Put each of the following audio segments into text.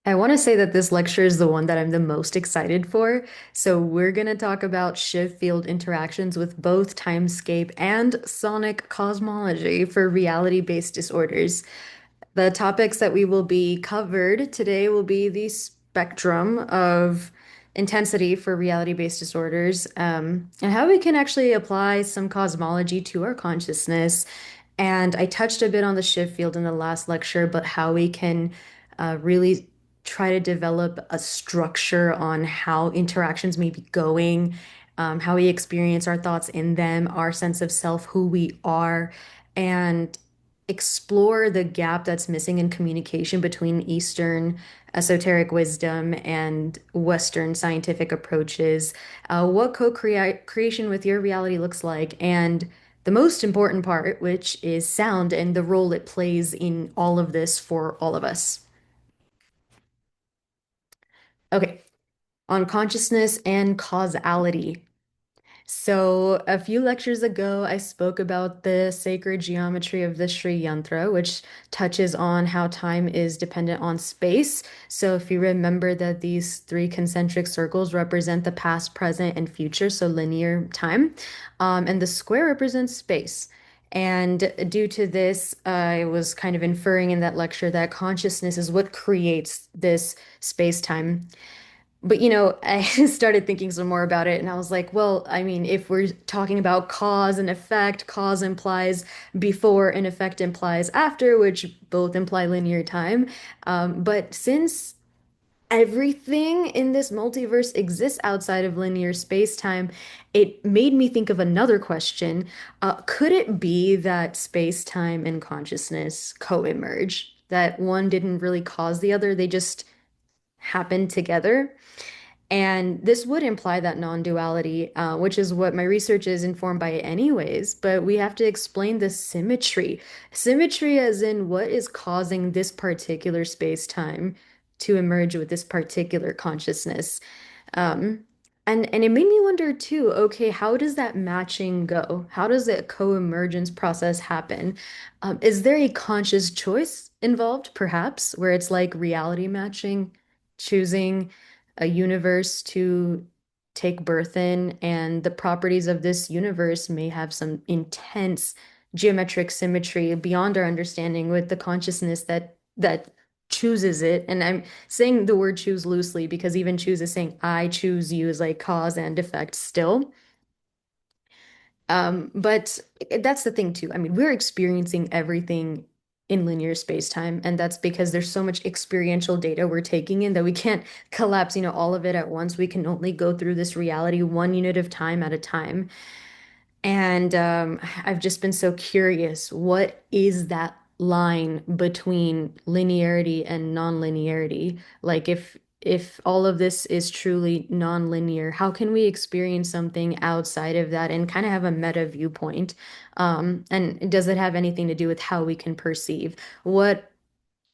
I want to say that this lecture is the one that I'm the most excited for. So, we're going to talk about shift field interactions with both timescape and sonic cosmology for reality-based disorders. The topics that we will be covered today will be the spectrum of intensity for reality-based disorders, and how we can actually apply some cosmology to our consciousness. And I touched a bit on the shift field in the last lecture, but how we can really try to develop a structure on how interactions may be going, how we experience our thoughts in them, our sense of self, who we are, and explore the gap that's missing in communication between Eastern esoteric wisdom and Western scientific approaches, what co-creation with your reality looks like, and the most important part, which is sound and the role it plays in all of this for all of us. Okay, on consciousness and causality. So, a few lectures ago, I spoke about the sacred geometry of the Sri Yantra, which touches on how time is dependent on space. So, if you remember that these three concentric circles represent the past, present, and future, so linear time, and the square represents space. And due to this, I was kind of inferring in that lecture that consciousness is what creates this space-time. But I started thinking some more about it and I was like, well, I mean, if we're talking about cause and effect, cause implies before and effect implies after, which both imply linear time. But since everything in this multiverse exists outside of linear space-time, it made me think of another question. Could it be that space-time and consciousness co-emerge? That one didn't really cause the other, they just happened together? And this would imply that non-duality, which is what my research is informed by anyways, but we have to explain the symmetry. Symmetry as in what is causing this particular space-time to emerge with this particular consciousness. Um, and it made me wonder too, okay, how does that matching go? How does the co-emergence process happen? Is there a conscious choice involved, perhaps, where it's like reality matching, choosing a universe to take birth in, and the properties of this universe may have some intense geometric symmetry beyond our understanding with the consciousness that chooses it. And I'm saying the word choose loosely because even choose is saying I choose you is like cause and effect still. But that's the thing too. I mean, we're experiencing everything in linear space-time, and that's because there's so much experiential data we're taking in that we can't collapse, all of it at once. We can only go through this reality one unit of time at a time. And I've just been so curious, what is that line between linearity and non-linearity? Like if all of this is truly non-linear, how can we experience something outside of that and kind of have a meta viewpoint? And does it have anything to do with how we can perceive? What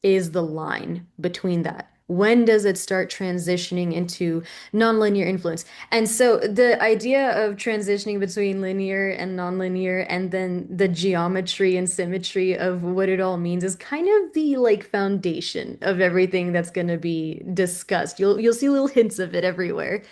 is the line between that? When does it start transitioning into nonlinear influence? And so the idea of transitioning between linear and nonlinear and then the geometry and symmetry of what it all means is kind of the like foundation of everything that's going to be discussed. You'll see little hints of it everywhere.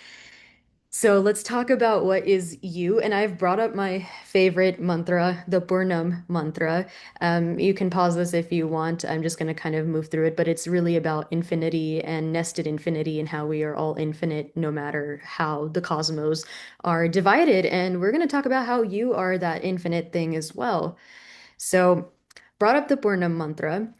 So let's talk about what is you. And I've brought up my favorite mantra, the Purnam mantra. You can pause this if you want. I'm just going to kind of move through it, but it's really about infinity and nested infinity and how we are all infinite no matter how the cosmos are divided. And we're going to talk about how you are that infinite thing as well. So, brought up the Purnam mantra.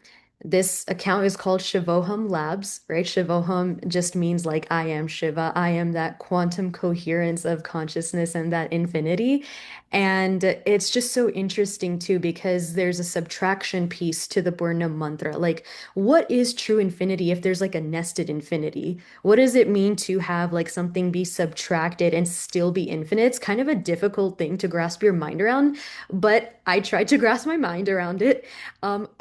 This account is called Shivoham Labs, right? Shivoham just means like I am Shiva. I am that quantum coherence of consciousness and that infinity. And it's just so interesting too, because there's a subtraction piece to the Purnam mantra. Like, what is true infinity if there's like a nested infinity? What does it mean to have like something be subtracted and still be infinite? It's kind of a difficult thing to grasp your mind around, but I tried to grasp my mind around it.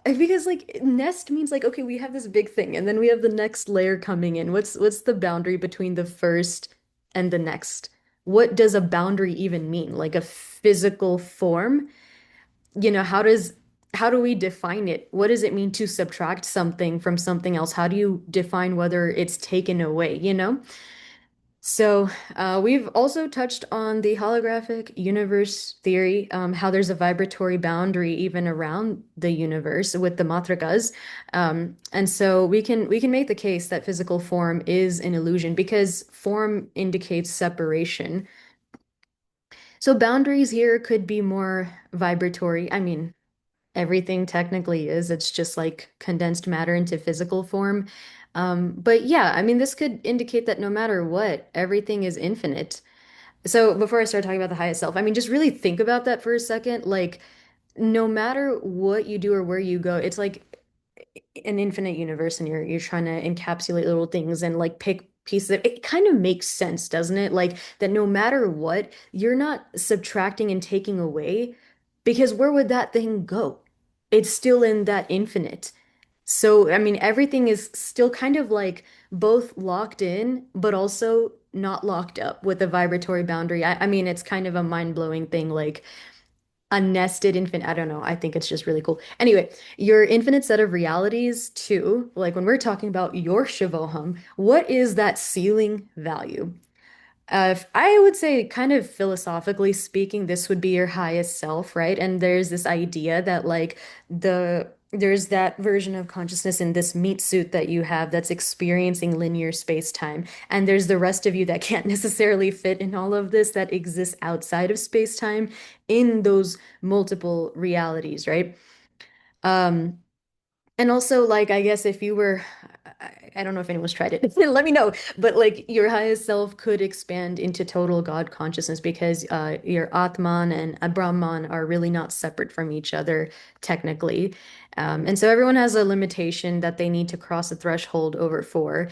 Because like nest means like, okay, we have this big thing, and then we have the next layer coming in. What's the boundary between the first and the next? What does a boundary even mean? Like a physical form? How does how do we define it? What does it mean to subtract something from something else? How do you define whether it's taken away, you know? So, we've also touched on the holographic universe theory, how there's a vibratory boundary even around the universe with the matrakas. And so we can make the case that physical form is an illusion because form indicates separation. So boundaries here could be more vibratory. I mean, everything technically is. It's just like condensed matter into physical form. But yeah, I mean, this could indicate that no matter what, everything is infinite. So before I start talking about the highest self, I mean, just really think about that for a second. Like, no matter what you do or where you go, it's like an infinite universe, and you're trying to encapsulate little things and like pick pieces. It kind of makes sense, doesn't it? Like that no matter what, you're not subtracting and taking away, because where would that thing go? It's still in that infinite. So, I mean, everything is still kind of like both locked in, but also not locked up with a vibratory boundary. I mean, it's kind of a mind-blowing thing, like a nested infinite. I don't know. I think it's just really cool. Anyway, your infinite set of realities, too, like when we're talking about your Shivoham, what is that ceiling value? I would say, kind of philosophically speaking, this would be your highest self, right? And there's this idea that like there's that version of consciousness in this meat suit that you have that's experiencing linear space-time. And there's the rest of you that can't necessarily fit in all of this, that exists outside of space-time in those multiple realities, right? Um, and also, like, I guess if you were, I don't know if anyone's tried it, let me know. But like, your highest self could expand into total God consciousness because your Atman and Brahman are really not separate from each other, technically. And so everyone has a limitation that they need to cross a threshold over for.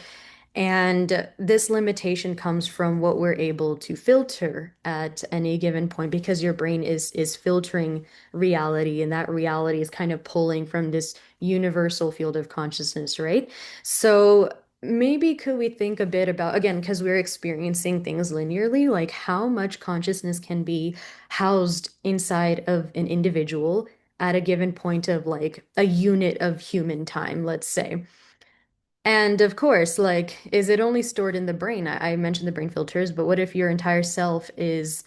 And this limitation comes from what we're able to filter at any given point because your brain is filtering reality, and that reality is kind of pulling from this universal field of consciousness, right? So maybe could we think a bit about, again, because we're experiencing things linearly, like how much consciousness can be housed inside of an individual at a given point of like a unit of human time, let's say. And of course, like, is it only stored in the brain? I mentioned the brain filters, but what if your entire self is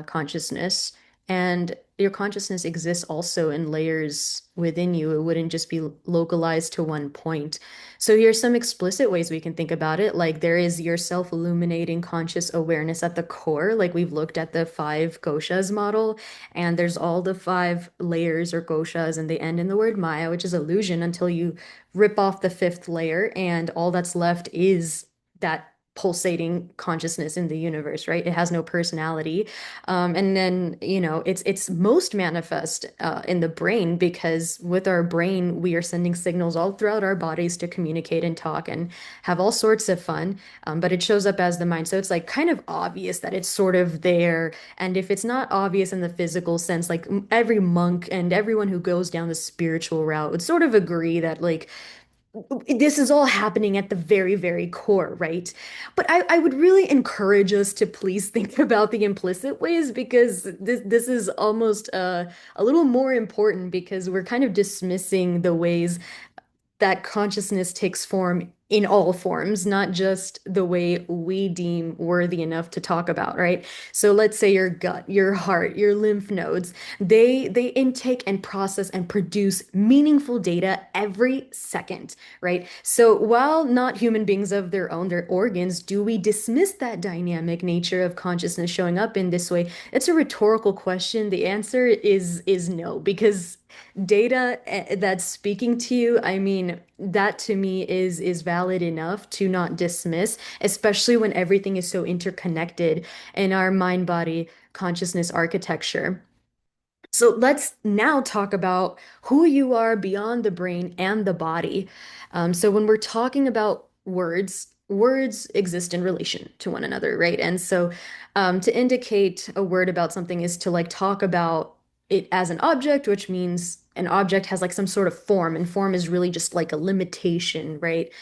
consciousness and your consciousness exists also in layers within you? It wouldn't just be localized to one point. So here's some explicit ways we can think about it. Like there is your self-illuminating conscious awareness at the core. Like we've looked at the five koshas model, and there's all the five layers or koshas, and they end in the word Maya, which is illusion, until you rip off the fifth layer, and all that's left is that pulsating consciousness in the universe, right? It has no personality. And then, it's most manifest in the brain because with our brain, we are sending signals all throughout our bodies to communicate and talk and have all sorts of fun. But it shows up as the mind. So it's like kind of obvious that it's sort of there. And if it's not obvious in the physical sense, like every monk and everyone who goes down the spiritual route would sort of agree that like this is all happening at the very, very core, right? But I would really encourage us to please think about the implicit ways because this is almost a little more important because we're kind of dismissing the ways that consciousness takes form in all forms, not just the way we deem worthy enough to talk about, right? So let's say your gut, your heart, your lymph nodes, they intake and process and produce meaningful data every second, right? So while not human beings of their own, their organs, do we dismiss that dynamic nature of consciousness showing up in this way? It's a rhetorical question. The answer is no, because data that's speaking to you, I mean, that to me is valid enough to not dismiss, especially when everything is so interconnected in our mind body consciousness architecture. So let's now talk about who you are beyond the brain and the body. So when we're talking about words, words exist in relation to one another, right? And so to indicate a word about something is to like talk about it as an object, which means an object has like some sort of form, and form is really just like a limitation, right?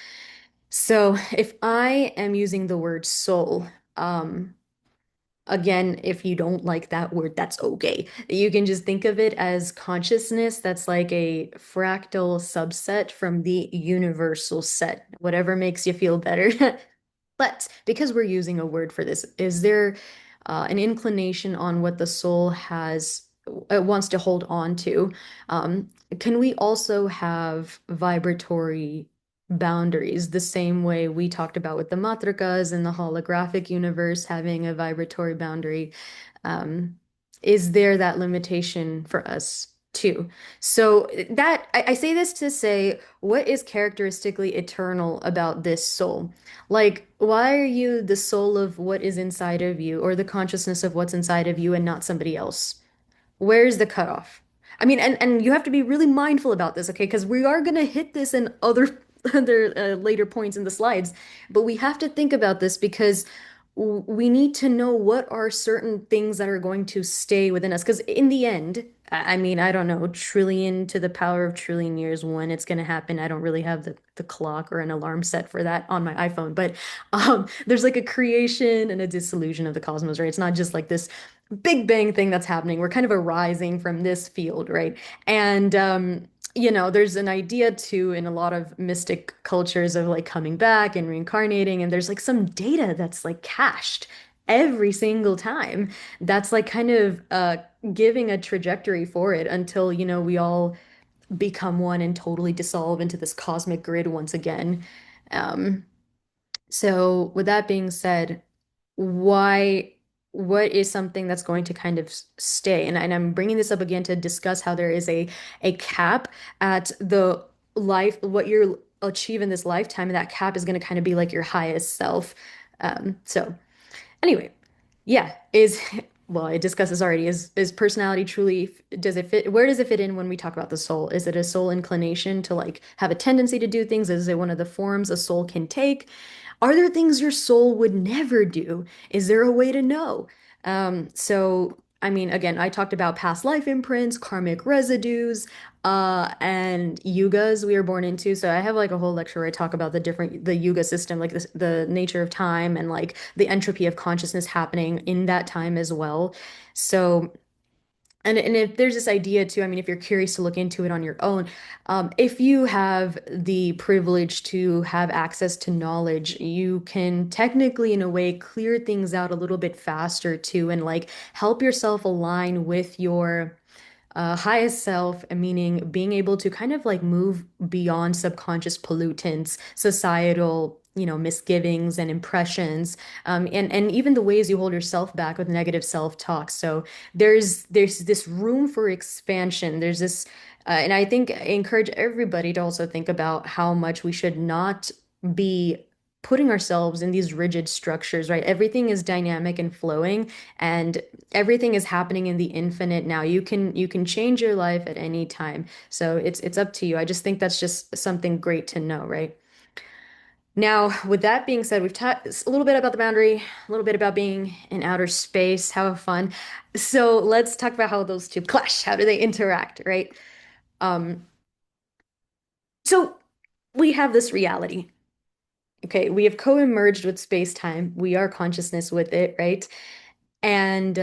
So if I am using the word soul, um, Again, if you don't like that word, that's okay. You can just think of it as consciousness that's like a fractal subset from the universal set, whatever makes you feel better. But because we're using a word for this, is there an inclination on what the soul has wants to hold on to? Um, can we also have vibratory boundaries the same way we talked about with the matrikas and the holographic universe having a vibratory boundary? Um, is there that limitation for us too? So that I say this to say, what is characteristically eternal about this soul? Like, why are you the soul of what is inside of you, or the consciousness of what's inside of you and not somebody else? Where's the cutoff? I mean, and you have to be really mindful about this, okay? Because we are gonna hit this in other other later points in the slides, but we have to think about this because we need to know what are certain things that are going to stay within us. Because in the end, I mean, I don't know, trillion to the power of trillion years when it's going to happen. I don't really have the clock or an alarm set for that on my iPhone, but there's like a creation and a dissolution of the cosmos, right? It's not just like this Big Bang thing that's happening. We're kind of arising from this field, right? And there's an idea too in a lot of mystic cultures of like coming back and reincarnating, and there's like some data that's like cached every single time. That's like kind of giving a trajectory for it until, we all become one and totally dissolve into this cosmic grid once again. Um, so with that being said, why, what is something that's going to kind of stay? And I'm bringing this up again to discuss how there is a cap at the what you're achieve in this lifetime, and that cap is going to kind of be like your highest self. So anyway, yeah, well, I discussed this already. Is personality truly, does it fit? Where does it fit in when we talk about the soul? Is it a soul inclination to like have a tendency to do things? Is it one of the forms a soul can take? Are there things your soul would never do? Is there a way to know? So I mean, again, I talked about past life imprints, karmic residues, and yugas we were born into. So I have like a whole lecture where I talk about the yuga system, like the nature of time and like the entropy of consciousness happening in that time as well. So and if there's this idea too, I mean, if you're curious to look into it on your own, if you have the privilege to have access to knowledge, you can technically, in a way, clear things out a little bit faster too, and like help yourself align with your highest self, meaning being able to kind of like move beyond subconscious pollutants, societal, misgivings and impressions, and even the ways you hold yourself back with negative self-talk. So there's this room for expansion. There's this, and I think I encourage everybody to also think about how much we should not be putting ourselves in these rigid structures, right? Everything is dynamic and flowing, and everything is happening in the infinite now. You can change your life at any time. So it's up to you. I just think that's just something great to know, right? Now, with that being said, we've talked a little bit about the boundary, a little bit about being in outer space, how fun. So let's talk about how those two clash. How do they interact, right? Um, so we have this reality. Okay, we have co-emerged with space-time. We are consciousness with it, right? And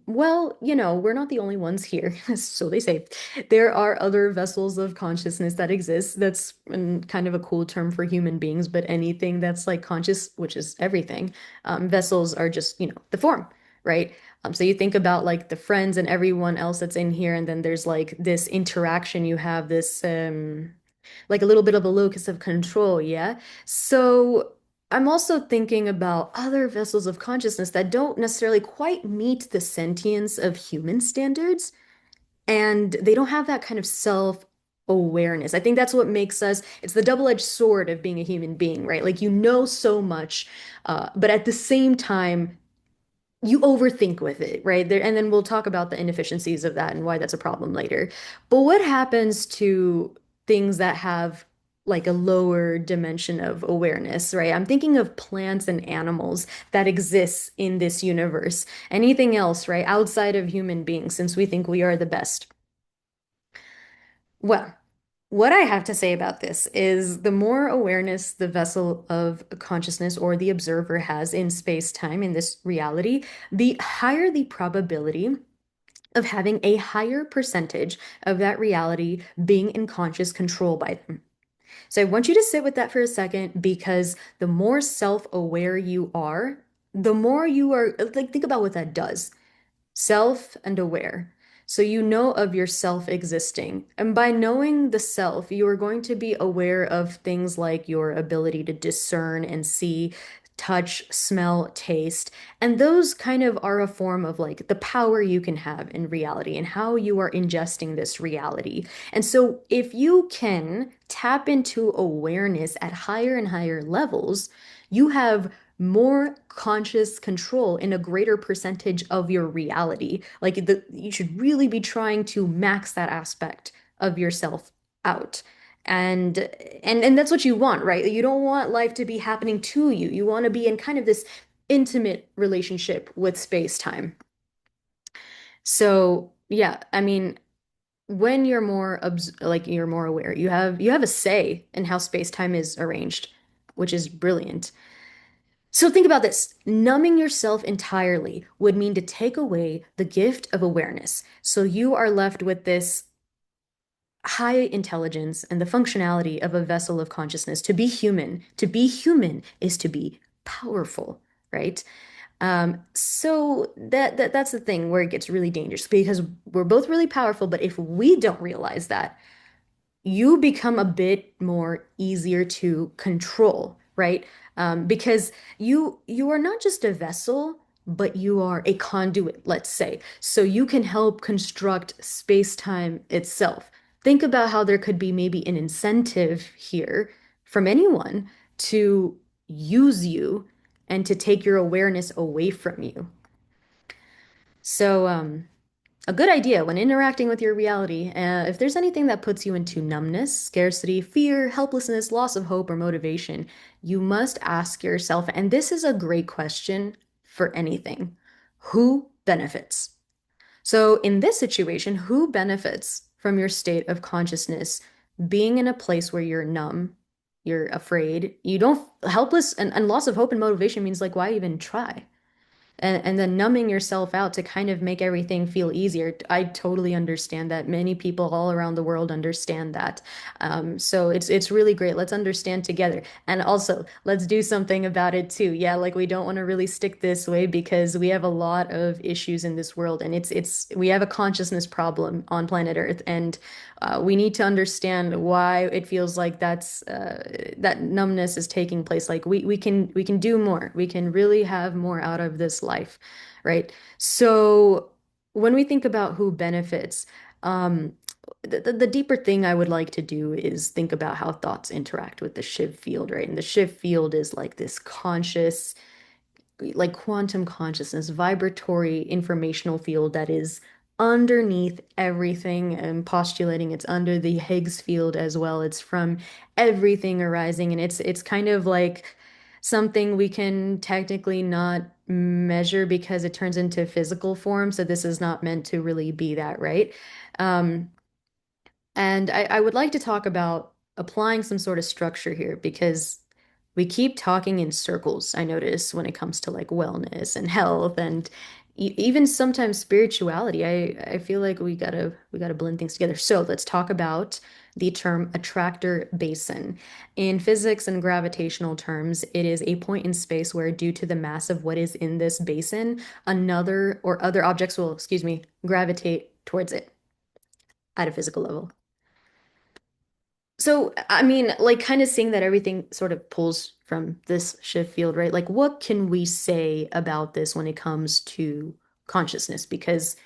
well, we're not the only ones here, so they say. There are other vessels of consciousness that exist. That's kind of a cool term for human beings, but anything that's like conscious, which is everything, vessels are just, the form, right? So you think about like the friends and everyone else that's in here, and then there's like this interaction. You have this like a little bit of a locus of control, yeah? So I'm also thinking about other vessels of consciousness that don't necessarily quite meet the sentience of human standards, and they don't have that kind of self-awareness. I think that's what makes us, it's the double-edged sword of being a human being, right? Like you know so much, but at the same time, you overthink with it, right? There, and then we'll talk about the inefficiencies of that and why that's a problem later. But what happens to things that have like a lower dimension of awareness, right? I'm thinking of plants and animals that exist in this universe. Anything else, right? Outside of human beings, since we think we are the best. Well, What I have to say about this is the more awareness the vessel of consciousness or the observer has in space-time, in this reality, the higher the probability of having a higher percentage of that reality being in conscious control by them. So I want you to sit with that for a second because the more self-aware you are, the more you are, like, think about what that does. Self and aware. So you know of yourself existing. And by knowing the self, you are going to be aware of things like your ability to discern and see, touch, smell, taste. And those kind of are a form of like the power you can have in reality and how you are ingesting this reality. And so if you can tap into awareness at higher and higher levels, you have more conscious control in a greater percentage of your reality. Like you should really be trying to max that aspect of yourself out. And and that's what you want, right? You don't want life to be happening to you. You want to be in kind of this intimate relationship with space-time. So, yeah, I mean, when you're more like you're more aware, you have a say in how space-time is arranged, which is brilliant. So think about this. Numbing yourself entirely would mean to take away the gift of awareness. So you are left with this high intelligence and the functionality of a vessel of consciousness. To be human is to be powerful, right? So that's the thing where it gets really dangerous because we're both really powerful, but if we don't realize that, you become a bit more easier to control, right? Because you are not just a vessel, but you are a conduit, let's say. So you can help construct space-time itself. Think about how there could be maybe an incentive here from anyone to use you and to take your awareness away from you. So, a good idea when interacting with your reality. If there's anything that puts you into numbness, scarcity, fear, helplessness, loss of hope, or motivation, you must ask yourself, and this is a great question for anything, who benefits? So, in this situation, who benefits from your state of consciousness being in a place where you're numb, you're afraid, you don't helpless, and loss of hope and motivation means like, why even try? And then numbing yourself out to kind of make everything feel easier. I totally understand that. Many people all around the world understand that. So it's really great. Let's understand together. And also, let's do something about it too. Yeah, like we don't want to really stick this way because we have a lot of issues in this world, and it's we have a consciousness problem on planet Earth, and we need to understand why it feels like that numbness is taking place. Like we can do more. We can really have more out of this life, right? So when we think about who benefits, um, the deeper thing I would like to do is think about how thoughts interact with the Shiv field, right? And the Shiv field is like this conscious, like quantum consciousness, vibratory informational field that is underneath everything and postulating it's under the Higgs field as well. It's from everything arising, and it's kind of like something we can technically not measure because it turns into physical form. So this is not meant to really be that, right? Um, and I would like to talk about applying some sort of structure here because we keep talking in circles, I notice, when it comes to like wellness and health and even sometimes spirituality. I feel like we gotta blend things together. So let's talk about the term attractor basin. In physics and gravitational terms, it is a point in space where, due to the mass of what is in this basin, another or other objects will, excuse me, gravitate towards it at a physical level. So, I mean, like kind of seeing that everything sort of pulls from this shift field, right? Like, what can we say about this when it comes to consciousness? Because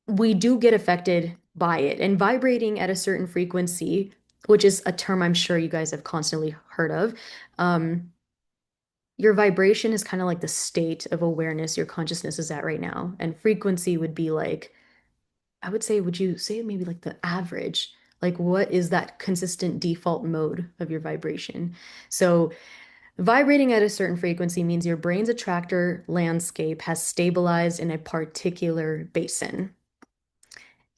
we do get affected by it and vibrating at a certain frequency, which is a term I'm sure you guys have constantly heard of. Um, your vibration is kind of like the state of awareness your consciousness is at right now. And frequency would be like, I would say, would you say maybe like the average? Like, what is that consistent default mode of your vibration? So, vibrating at a certain frequency means your brain's attractor landscape has stabilized in a particular basin.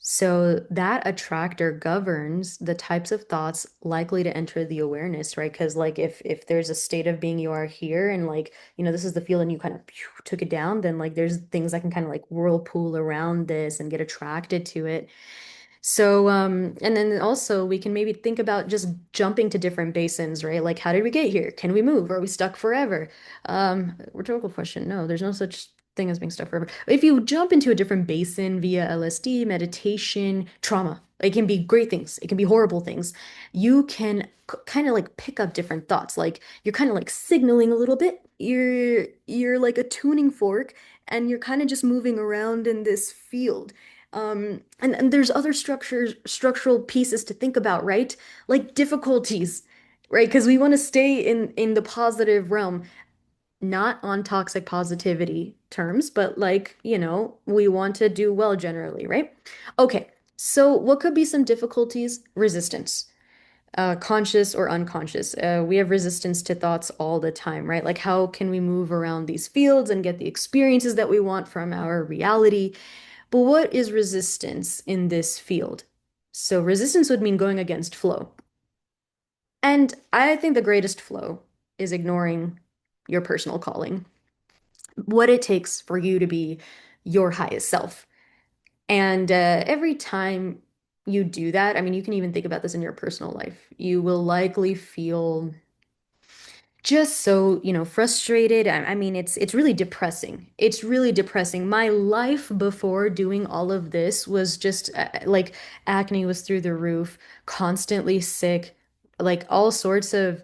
So that attractor governs the types of thoughts likely to enter the awareness, right? Because like if there's a state of being you are here and like, this is the field and you kind of took it down, then like there's things that can kind of like whirlpool around this and get attracted to it. So, and then also we can maybe think about just jumping to different basins, right? Like, how did we get here? Can we move? Are we stuck forever? Rhetorical question. No, there's no such thing as being stuck forever. If you jump into a different basin via LSD, meditation, trauma, it can be great things. It can be horrible things. You can kind of like pick up different thoughts. Like you're kind of like signaling a little bit. You're like a tuning fork, and you're kind of just moving around in this field. And there's other structural pieces to think about, right? Like difficulties, right? Because we want to stay in the positive realm, not on toxic positivity terms, but like, we want to do well generally, right? Okay, so what could be some difficulties? Resistance, conscious or unconscious. We have resistance to thoughts all the time, right? Like, how can we move around these fields and get the experiences that we want from our reality? But what is resistance in this field? So resistance would mean going against flow. And I think the greatest flow is ignoring your personal calling, what it takes for you to be your highest self. And every time you do that, I mean, you can even think about this in your personal life. You will likely feel just so, frustrated. I mean, it's really depressing. It's really depressing. My life before doing all of this was just like acne was through the roof, constantly sick, like all sorts of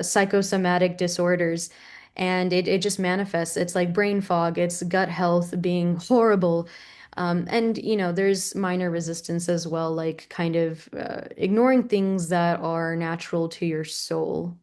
psychosomatic disorders. And it just manifests. It's like brain fog, it's gut health being horrible. And there's minor resistance as well, like kind of ignoring things that are natural to your soul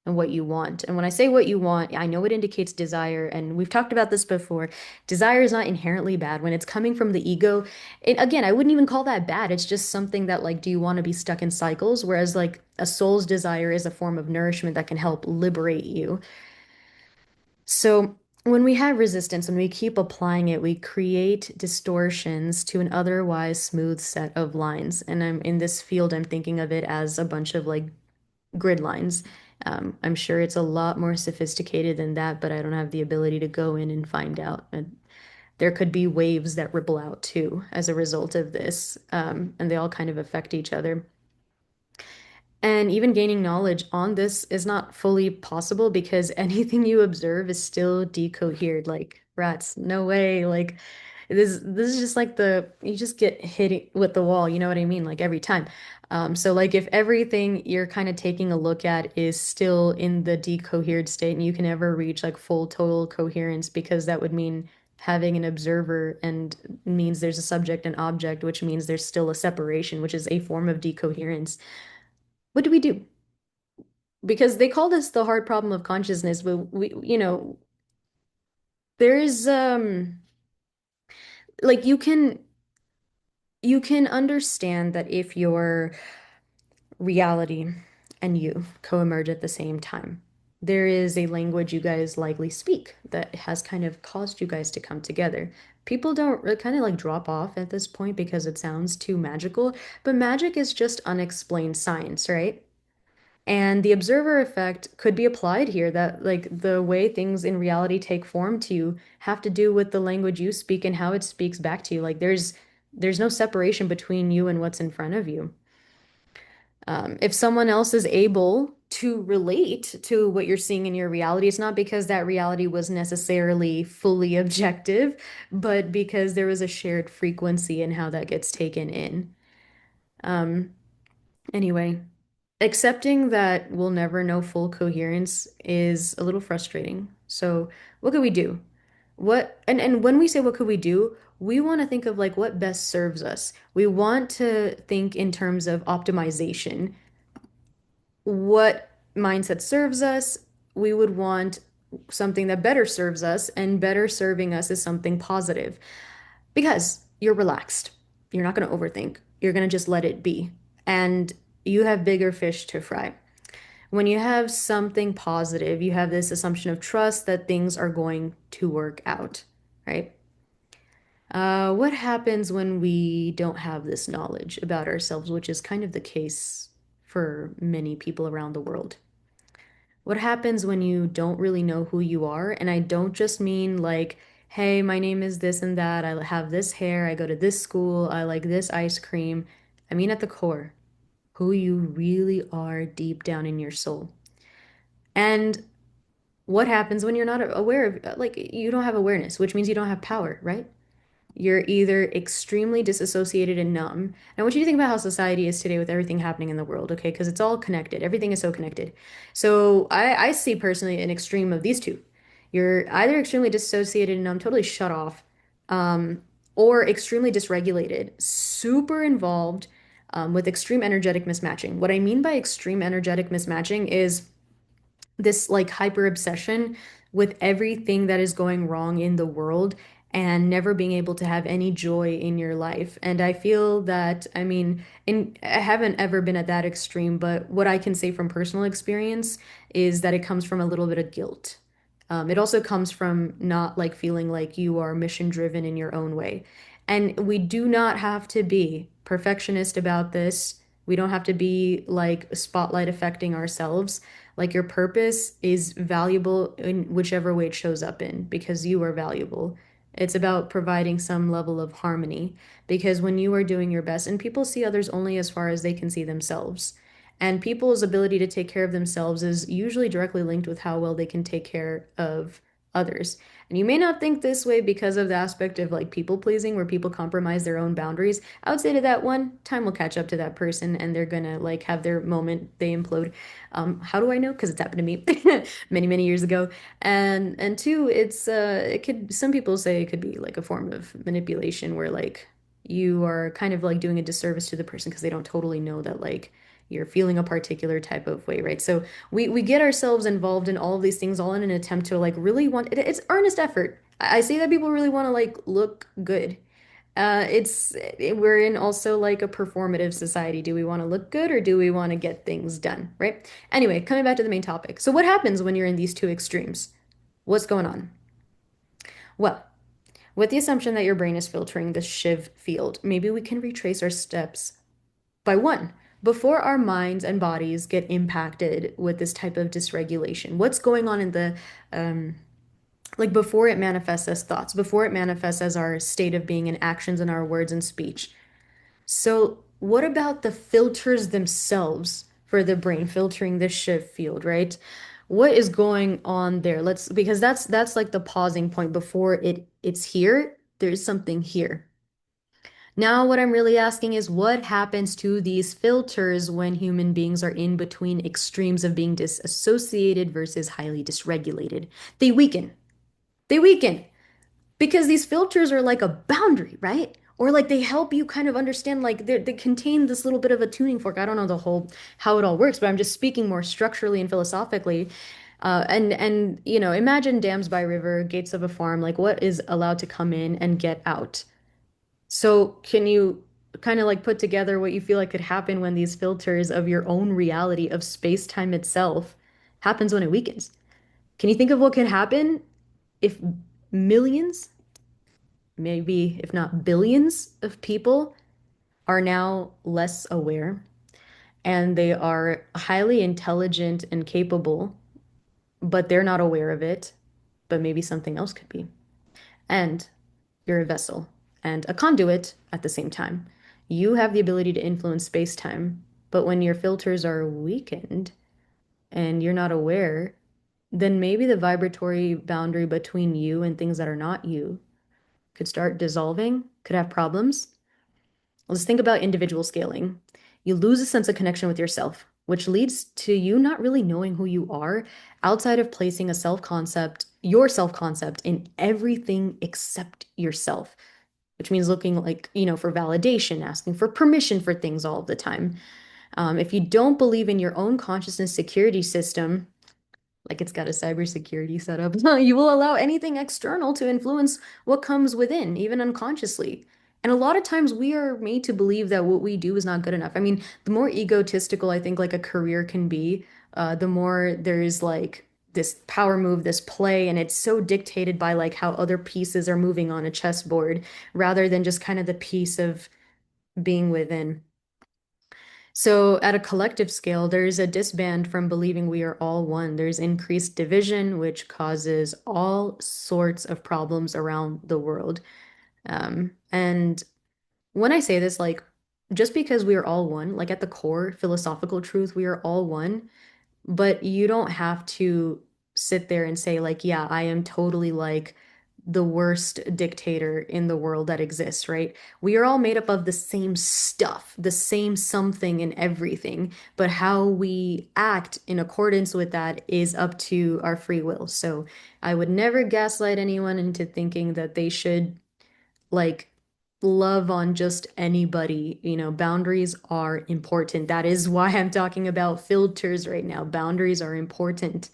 and what you want. And when I say what you want, I know it indicates desire, and we've talked about this before. Desire is not inherently bad when it's coming from the ego. Again, I wouldn't even call that bad. It's just something that like, do you want to be stuck in cycles? Whereas like a soul's desire is a form of nourishment that can help liberate you. So when we have resistance and we keep applying it, we create distortions to an otherwise smooth set of lines. And I'm in this field, I'm thinking of it as a bunch of like grid lines. I'm sure it's a lot more sophisticated than that, but I don't have the ability to go in and find out. And there could be waves that ripple out too as a result of this, and they all kind of affect each other. And even gaining knowledge on this is not fully possible because anything you observe is still decohered. Like rats, no way. Like this is just like you just get hit with the wall, you know what I mean? Like every time. So like if everything you're kind of taking a look at is still in the decohered state and you can never reach like full total coherence because that would mean having an observer and means there's a subject and object, which means there's still a separation, which is a form of decoherence. What do we do? Because they call this the hard problem of consciousness, but there's like you can understand that if your reality and you co-emerge at the same time, there is a language you guys likely speak that has kind of caused you guys to come together. People don't kind of like drop off at this point because it sounds too magical, but magic is just unexplained science, right? And the observer effect could be applied here that like the way things in reality take form to you have to do with the language you speak and how it speaks back to you. Like there's no separation between you and what's in front of you. If someone else is able to relate to what you're seeing in your reality, it's not because that reality was necessarily fully objective, but because there was a shared frequency in how that gets taken in. Um, Anyway, accepting that we'll never know full coherence is a little frustrating. So, what could we do? And when we say what could we do, we want to think of like what best serves us. We want to think in terms of optimization. What mindset serves us? We would want something that better serves us, and better serving us is something positive because you're relaxed. You're not going to overthink. You're going to just let it be. And you have bigger fish to fry. When you have something positive, you have this assumption of trust that things are going to work out, right? What happens when we don't have this knowledge about ourselves, which is kind of the case for many people around the world? What happens when you don't really know who you are? And I don't just mean like, hey, my name is this and that. I have this hair. I go to this school. I like this ice cream. I mean, at the core, who you really are deep down in your soul. And what happens when you're not aware of, like, you don't have awareness, which means you don't have power, right? You're either extremely disassociated and numb. And I want you to think about how society is today with everything happening in the world, okay? Because it's all connected. Everything is so connected. So I see personally an extreme of these two. You're either extremely dissociated and numb, totally shut off, um, or extremely dysregulated, super involved, with extreme energetic mismatching. What I mean by extreme energetic mismatching is this like hyper obsession with everything that is going wrong in the world and never being able to have any joy in your life. And I feel that, I mean, I haven't ever been at that extreme, but what I can say from personal experience is that it comes from a little bit of guilt. It also comes from not like feeling like you are mission driven in your own way. And we do not have to be perfectionist about this. We don't have to be like spotlight affecting ourselves. Like your purpose is valuable in whichever way it shows up in, because you are valuable. It's about providing some level of harmony, because when you are doing your best, and people see others only as far as they can see themselves. And people's ability to take care of themselves is usually directly linked with how well they can take care of others. And you may not think this way because of the aspect of like people pleasing, where people compromise their own boundaries. I would say to that one, time will catch up to that person and they're gonna like have their moment, they implode. How do I know? Because it's happened to me many, many years ago. And two, it could, some people say it could be like a form of manipulation where like you are kind of like doing a disservice to the person because they don't totally know that like you're feeling a particular type of way, right? So we get ourselves involved in all of these things all in an attempt to like really want it's earnest effort. I say that people really want to like look good. We're in also like a performative society. Do we want to look good or do we want to get things done, right? Anyway, coming back to the main topic. So what happens when you're in these two extremes? What's going on? Well, with the assumption that your brain is filtering the Shiv field, maybe we can retrace our steps by one, before our minds and bodies get impacted with this type of dysregulation. What's going on in the um, like before it manifests as thoughts, before it manifests as our state of being and actions and our words and speech. So, what about the filters themselves for the brain, filtering the Shiv field, right? What is going on there? Let's because that's like the pausing point before it's here. There's something here. Now, what I'm really asking is what happens to these filters when human beings are in between extremes of being disassociated versus highly dysregulated? They weaken. They weaken because these filters are like a boundary, right? Or like they help you kind of understand, like they contain this little bit of a tuning fork. I don't know the whole how it all works, but I'm just speaking more structurally and philosophically. And you know, imagine dams by river, gates of a farm, like what is allowed to come in and get out. So can you kind of like put together what you feel like could happen when these filters of your own reality of space-time itself happens when it weakens? Can you think of what could happen if millions, maybe if not billions of people are now less aware and they are highly intelligent and capable, but they're not aware of it, but maybe something else could be. And you're a vessel and a conduit at the same time. You have the ability to influence space-time, but when your filters are weakened and you're not aware, then maybe the vibratory boundary between you and things that are not you could start dissolving, could have problems. Let's think about individual scaling. You lose a sense of connection with yourself, which leads to you not really knowing who you are outside of placing a self-concept, your self-concept in everything except yourself, which means looking like, you know, for validation, asking for permission for things all the time. If you don't believe in your own consciousness security system, like it's got a cybersecurity setup, you will allow anything external to influence what comes within, even unconsciously. And a lot of times we are made to believe that what we do is not good enough. I mean, the more egotistical I think like a career can be, the more there's like this power move, this play, and it's so dictated by like how other pieces are moving on a chessboard rather than just kind of the piece of being within. So, at a collective scale, there's a disband from believing we are all one. There's increased division, which causes all sorts of problems around the world. And when I say this, like, just because we are all one, like at the core, philosophical truth, we are all one. But you don't have to sit there and say, like, yeah, I am totally like the worst dictator in the world that exists, right? We are all made up of the same stuff, the same something and everything, but how we act in accordance with that is up to our free will. So I would never gaslight anyone into thinking that they should like love on just anybody. You know, boundaries are important. That is why I'm talking about filters right now. Boundaries are important.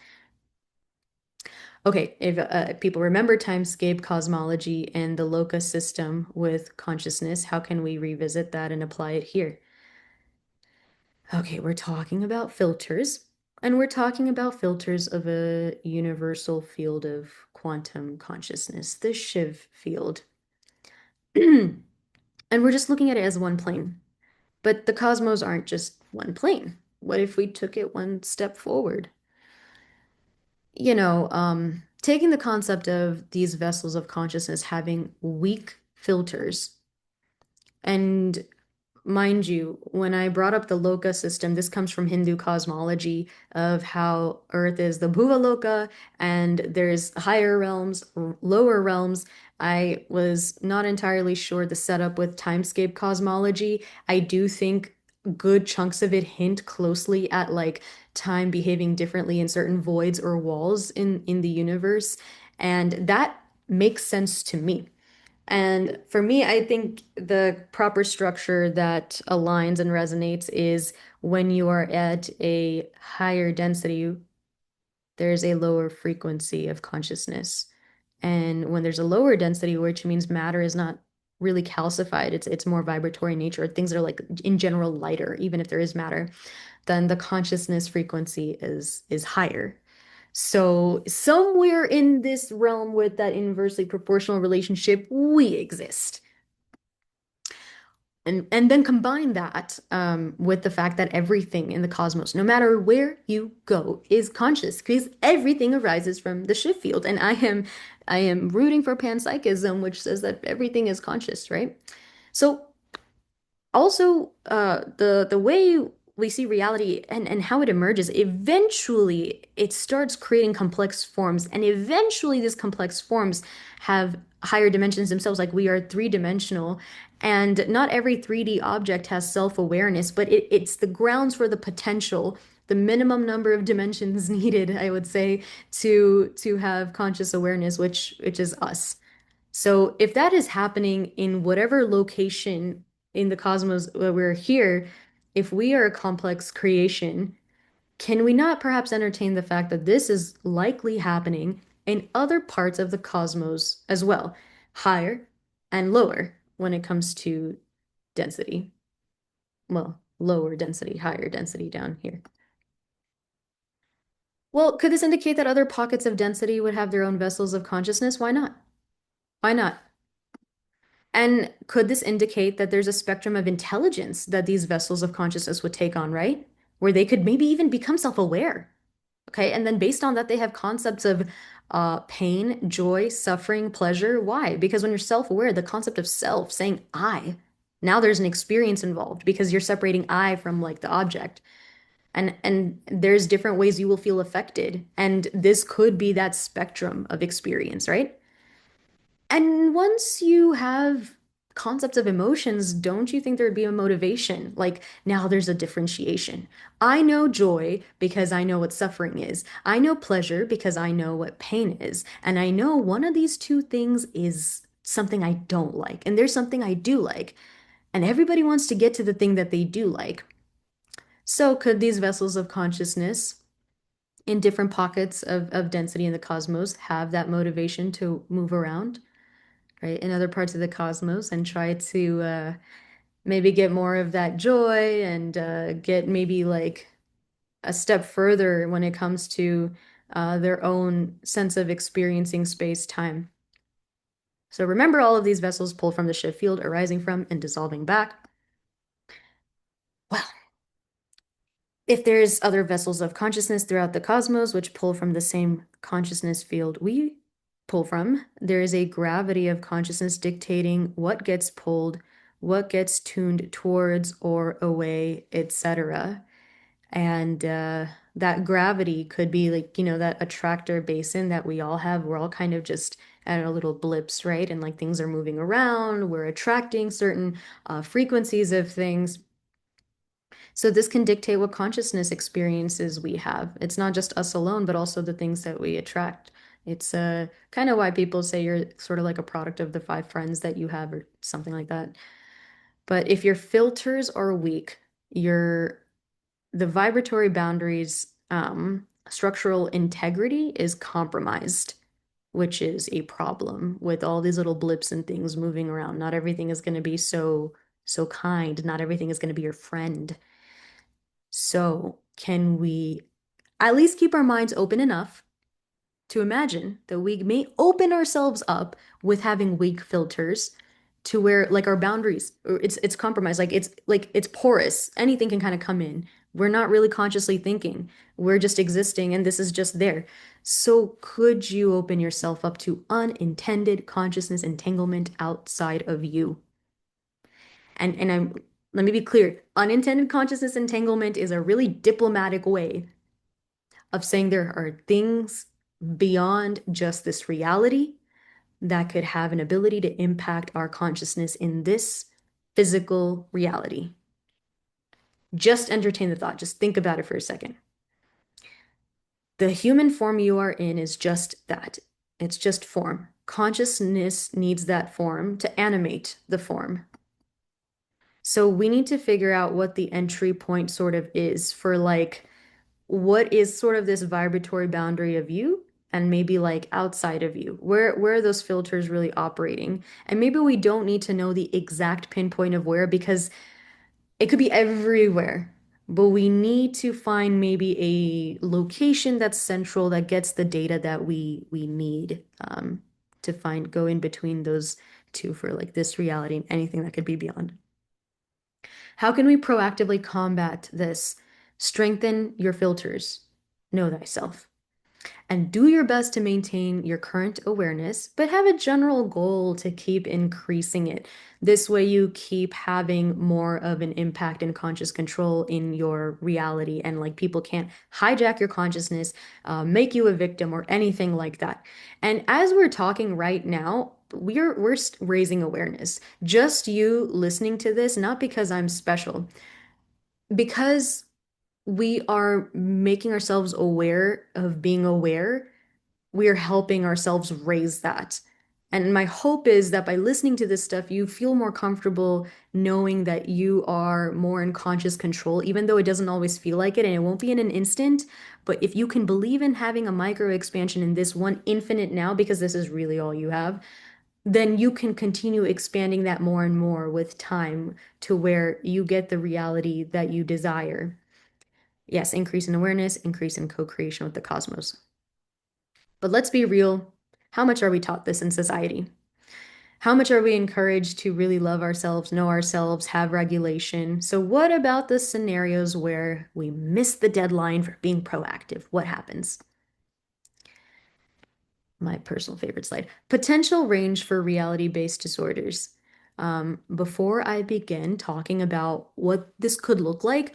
Okay, if people remember timescape, cosmology, and the locus system with consciousness, how can we revisit that and apply it here? Okay, we're talking about filters, and we're talking about filters of a universal field of quantum consciousness, the Shiv field. And we're just looking at it as one plane. But the cosmos aren't just one plane. What if we took it one step forward? Taking the concept of these vessels of consciousness having weak filters and mind you, when I brought up the Loka system, this comes from Hindu cosmology of how Earth is the Bhuva Loka and there's higher realms, lower realms. I was not entirely sure the setup with timescape cosmology. I do think good chunks of it hint closely at like time behaving differently in certain voids or walls in the universe, and that makes sense to me. And for me, I think the proper structure that aligns and resonates is when you are at a higher density, there's a lower frequency of consciousness. And when there's a lower density, which means matter is not really calcified, it's more vibratory in nature. Things are like in general lighter, even if there is matter, then the consciousness frequency is higher. So somewhere in this realm with that inversely proportional relationship, we exist. And then combine that with the fact that everything in the cosmos, no matter where you go, is conscious because everything arises from the shift field. And I am rooting for panpsychism, which says that everything is conscious, right? So also the way we see reality and how it emerges, eventually it starts creating complex forms, and eventually these complex forms have higher dimensions themselves. Like we are three-dimensional, and not every 3D object has self-awareness, but it's the grounds for the potential, the minimum number of dimensions needed, I would say, to have conscious awareness, which is us. So if that is happening in whatever location in the cosmos where we're here, if we are a complex creation, can we not perhaps entertain the fact that this is likely happening in other parts of the cosmos as well, higher and lower when it comes to density? Well, lower density, higher density down here. Well, could this indicate that other pockets of density would have their own vessels of consciousness? Why not? Why not? And could this indicate that there's a spectrum of intelligence that these vessels of consciousness would take on, right? Where they could maybe even become self-aware. Okay. And then based on that, they have concepts of pain, joy, suffering, pleasure. Why? Because when you're self-aware, the concept of self, saying I, now there's an experience involved because you're separating I from like the object. And there's different ways you will feel affected. And this could be that spectrum of experience, right? And once you have concepts of emotions, don't you think there'd be a motivation? Like now there's a differentiation. I know joy because I know what suffering is. I know pleasure because I know what pain is. And I know one of these two things is something I don't like. And there's something I do like. And everybody wants to get to the thing that they do like. So could these vessels of consciousness in different pockets of density in the cosmos have that motivation to move around? Right, in other parts of the cosmos and try to maybe get more of that joy and get maybe like a step further when it comes to their own sense of experiencing space-time. So remember, all of these vessels pull from the Shiv field, arising from and dissolving back. Well, if there's other vessels of consciousness throughout the cosmos which pull from the same consciousness field we pull from, there is a gravity of consciousness dictating what gets pulled, what gets tuned towards or away, etc. And that gravity could be like, that attractor basin that we all have. We're all kind of just at our little blips, right? And like things are moving around, we're attracting certain frequencies of things. So this can dictate what consciousness experiences we have. It's not just us alone, but also the things that we attract. It's kind of why people say you're sort of like a product of the five friends that you have, or something like that. But if your filters are weak, your the vibratory boundaries, structural integrity is compromised, which is a problem with all these little blips and things moving around. Not everything is going to be so kind. Not everything is going to be your friend. So, can we at least keep our minds open enough to imagine that we may open ourselves up with having weak filters to where like our boundaries, or it's compromised, like it's porous. Anything can kind of come in. We're not really consciously thinking. We're just existing and this is just there. So could you open yourself up to unintended consciousness entanglement outside of you? And I'm let me be clear, unintended consciousness entanglement is a really diplomatic way of saying there are things beyond just this reality that could have an ability to impact our consciousness in this physical reality. Just entertain the thought. Just think about it for a second. The human form you are in is just that. It's just form. Consciousness needs that form to animate the form. So we need to figure out what the entry point sort of is for like what is sort of this vibratory boundary of you and maybe like outside of you. Where are those filters really operating? And maybe we don't need to know the exact pinpoint of where because it could be everywhere. But we need to find maybe a location that's central that gets the data that we need to find go in between those two for like this reality and anything that could be beyond. How can we proactively combat this? Strengthen your filters. Know thyself. And do your best to maintain your current awareness, but have a general goal to keep increasing it. This way, you keep having more of an impact and conscious control in your reality, and like people can't hijack your consciousness, make you a victim, or anything like that. And as we're talking right now, we're raising awareness. Just you listening to this, not because I'm special, because we are making ourselves aware of being aware, we are helping ourselves raise that. And my hope is that by listening to this stuff, you feel more comfortable knowing that you are more in conscious control, even though it doesn't always feel like it and it won't be in an instant. But if you can believe in having a micro expansion in this one infinite now, because this is really all you have, then you can continue expanding that more and more with time to where you get the reality that you desire. Yes, increase in awareness, increase in co-creation with the cosmos. But let's be real. How much are we taught this in society? How much are we encouraged to really love ourselves, know ourselves, have regulation? So, what about the scenarios where we miss the deadline for being proactive? What happens? My personal favorite slide. Potential range for reality-based disorders. Before I begin talking about what this could look like,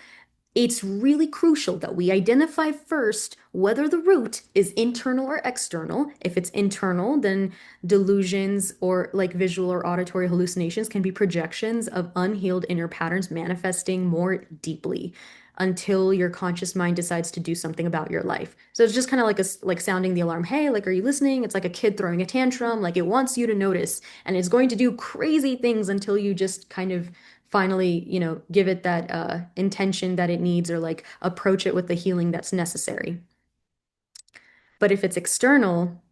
it's really crucial that we identify first whether the root is internal or external. If it's internal, then delusions or like visual or auditory hallucinations can be projections of unhealed inner patterns manifesting more deeply until your conscious mind decides to do something about your life. So it's just kind of like like sounding the alarm. Hey, like, are you listening? It's like a kid throwing a tantrum. Like it wants you to notice, and it's going to do crazy things until you just kind of finally, give it that intention that it needs or like approach it with the healing that's necessary. But if it's external,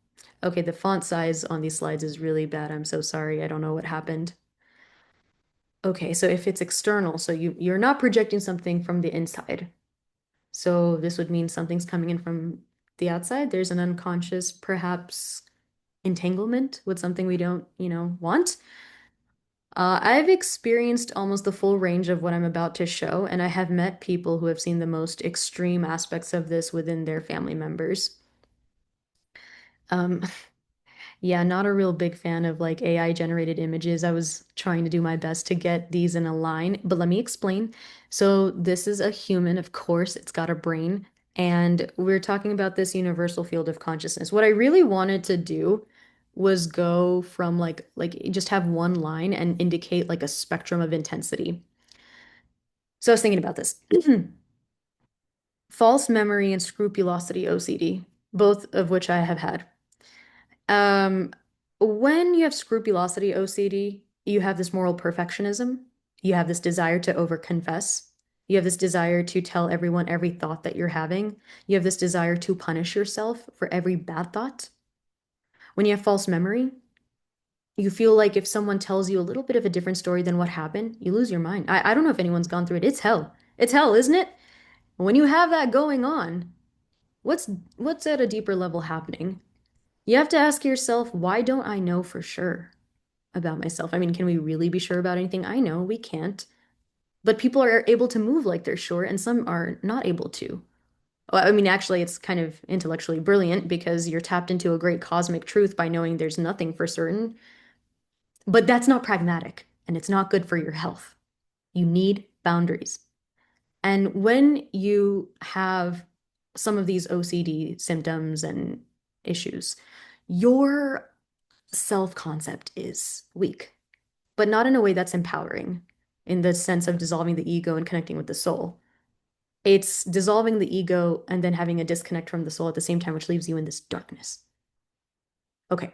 okay, the font size on these slides is really bad. I'm so sorry. I don't know what happened. Okay, so if it's external, so you're not projecting something from the inside. So this would mean something's coming in from the outside. There's an unconscious, perhaps, entanglement with something we don't, want. I've experienced almost the full range of what I'm about to show, and I have met people who have seen the most extreme aspects of this within their family members. Um, Yeah, not a real big fan of like AI generated images. I was trying to do my best to get these in a line, but let me explain. So, this is a human, of course, it's got a brain, and we're talking about this universal field of consciousness. What I really wanted to do was go from like just have one line and indicate like a spectrum of intensity. So, I was thinking about this. False memory and scrupulosity OCD, both of which I have had. Um, when you have scrupulosity OCD, you have this moral perfectionism. You have this desire to overconfess. You have this desire to tell everyone every thought that you're having. You have this desire to punish yourself for every bad thought. When you have false memory, you feel like if someone tells you a little bit of a different story than what happened, you lose your mind. I don't know if anyone's gone through it. It's hell. It's hell, isn't it? When you have that going on, what's what's at a deeper level happening? You have to ask yourself, why don't I know for sure about myself? I mean, can we really be sure about anything? I know we can't. But people are able to move like they're sure, and some are not able to. Well, I mean, actually, it's kind of intellectually brilliant because you're tapped into a great cosmic truth by knowing there's nothing for certain. But that's not pragmatic, and it's not good for your health. You need boundaries. And when you have some of these OCD symptoms and issues, your self-concept is weak, but not in a way that's empowering, in the sense of dissolving the ego and connecting with the soul. It's dissolving the ego and then having a disconnect from the soul at the same time, which leaves you in this darkness. Okay,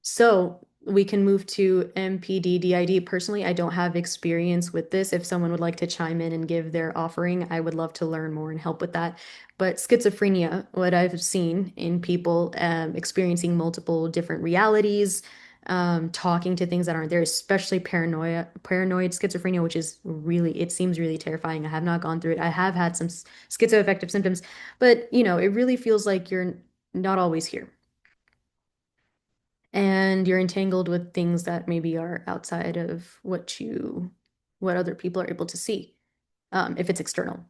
so we can move to MPD-DID. Personally, I don't have experience with this. If someone would like to chime in and give their offering, I would love to learn more and help with that. But schizophrenia, what I've seen in people experiencing multiple different realities, talking to things that aren't there, especially paranoid schizophrenia, which is really, it seems really terrifying. I have not gone through it. I have had some schizoaffective symptoms, but it really feels like you're not always here and you're entangled with things that maybe are outside of what other people are able to see, if it's external.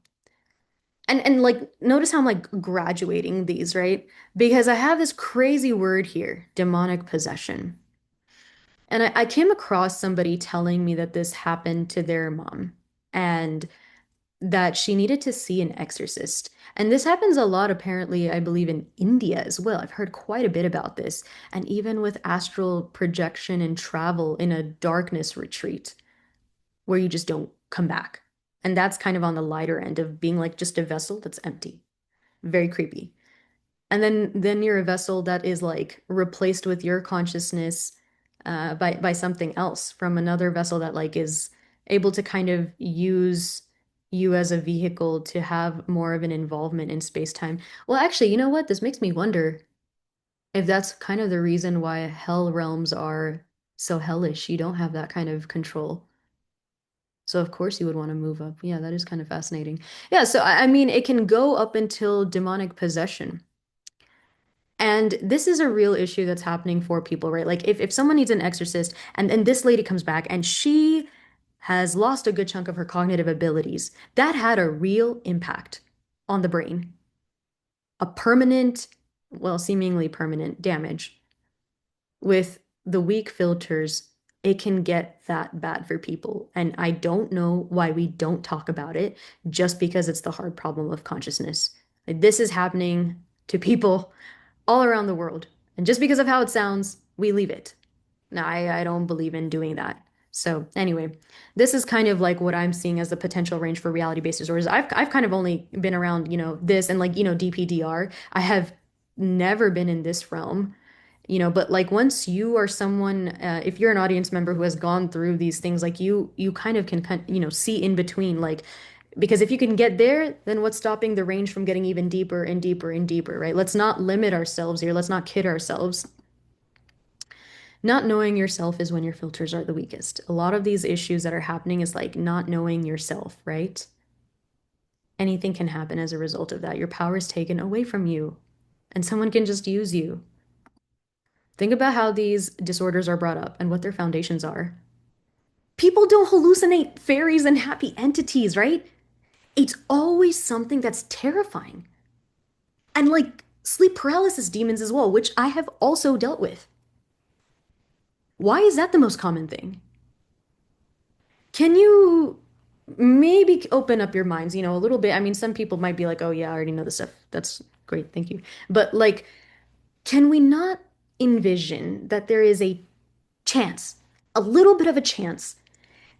And like notice how I'm like graduating these, right? Because I have this crazy word here, demonic possession. And I came across somebody telling me that this happened to their mom and that she needed to see an exorcist. And this happens a lot, apparently, I believe, in India as well. I've heard quite a bit about this. And even with astral projection and travel in a darkness retreat where you just don't come back. And that's kind of on the lighter end of being like just a vessel that's empty. Very creepy. And then you're a vessel that is like replaced with your consciousness by something else from another vessel that like is able to kind of use you as a vehicle to have more of an involvement in space-time. Well, actually, you know what? This makes me wonder if that's kind of the reason why hell realms are so hellish. You don't have that kind of control. So of course you would want to move up. Yeah, that is kind of fascinating. Yeah, so I mean, it can go up until demonic possession. And this is a real issue that's happening for people, right? Like if someone needs an exorcist and this lady comes back and she has lost a good chunk of her cognitive abilities, that had a real impact on the brain. A permanent, well, seemingly permanent damage. With the weak filters, it can get that bad for people. And I don't know why we don't talk about it just because it's the hard problem of consciousness. Like, this is happening to people all around the world. And just because of how it sounds, we leave it. No, I don't believe in doing that. So anyway, this is kind of like what I'm seeing as the potential range for reality-based disorders. I've kind of only been around, this and like, DPDR. I have never been in this realm, but like once you are someone, if you're an audience member who has gone through these things, like you kind of can, see in between, like, because if you can get there, then what's stopping the range from getting even deeper and deeper and deeper, right? Let's not limit ourselves here. Let's not kid ourselves. Not knowing yourself is when your filters are the weakest. A lot of these issues that are happening is like not knowing yourself, right? Anything can happen as a result of that. Your power is taken away from you. and someone can just use you. Think about how these disorders are brought up and what their foundations are. People don't hallucinate fairies and happy entities, right? It's always something that's terrifying. And like sleep paralysis demons as well, which I have also dealt with. Why is that the most common thing? Can you maybe open up your minds, a little bit? I mean, some people might be like, oh, yeah, I already know this stuff. That's great. Thank you. But like, can we not envision that there is a chance, a little bit of a chance,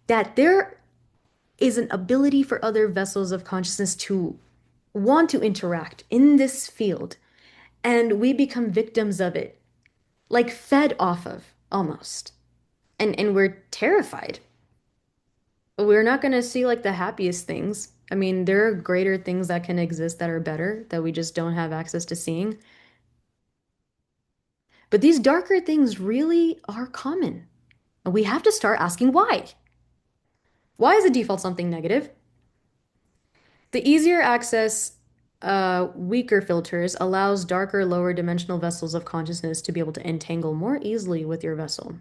that there is an ability for other vessels of consciousness to want to interact in this field and we become victims of it, like fed off of almost. And we're terrified. We're not going to see like the happiest things. I mean, there are greater things that can exist that are better that we just don't have access to seeing. But these darker things really are common. And we have to start asking why. Why is the default something negative? The easier access, weaker filters allows darker, lower dimensional vessels of consciousness to be able to entangle more easily with your vessel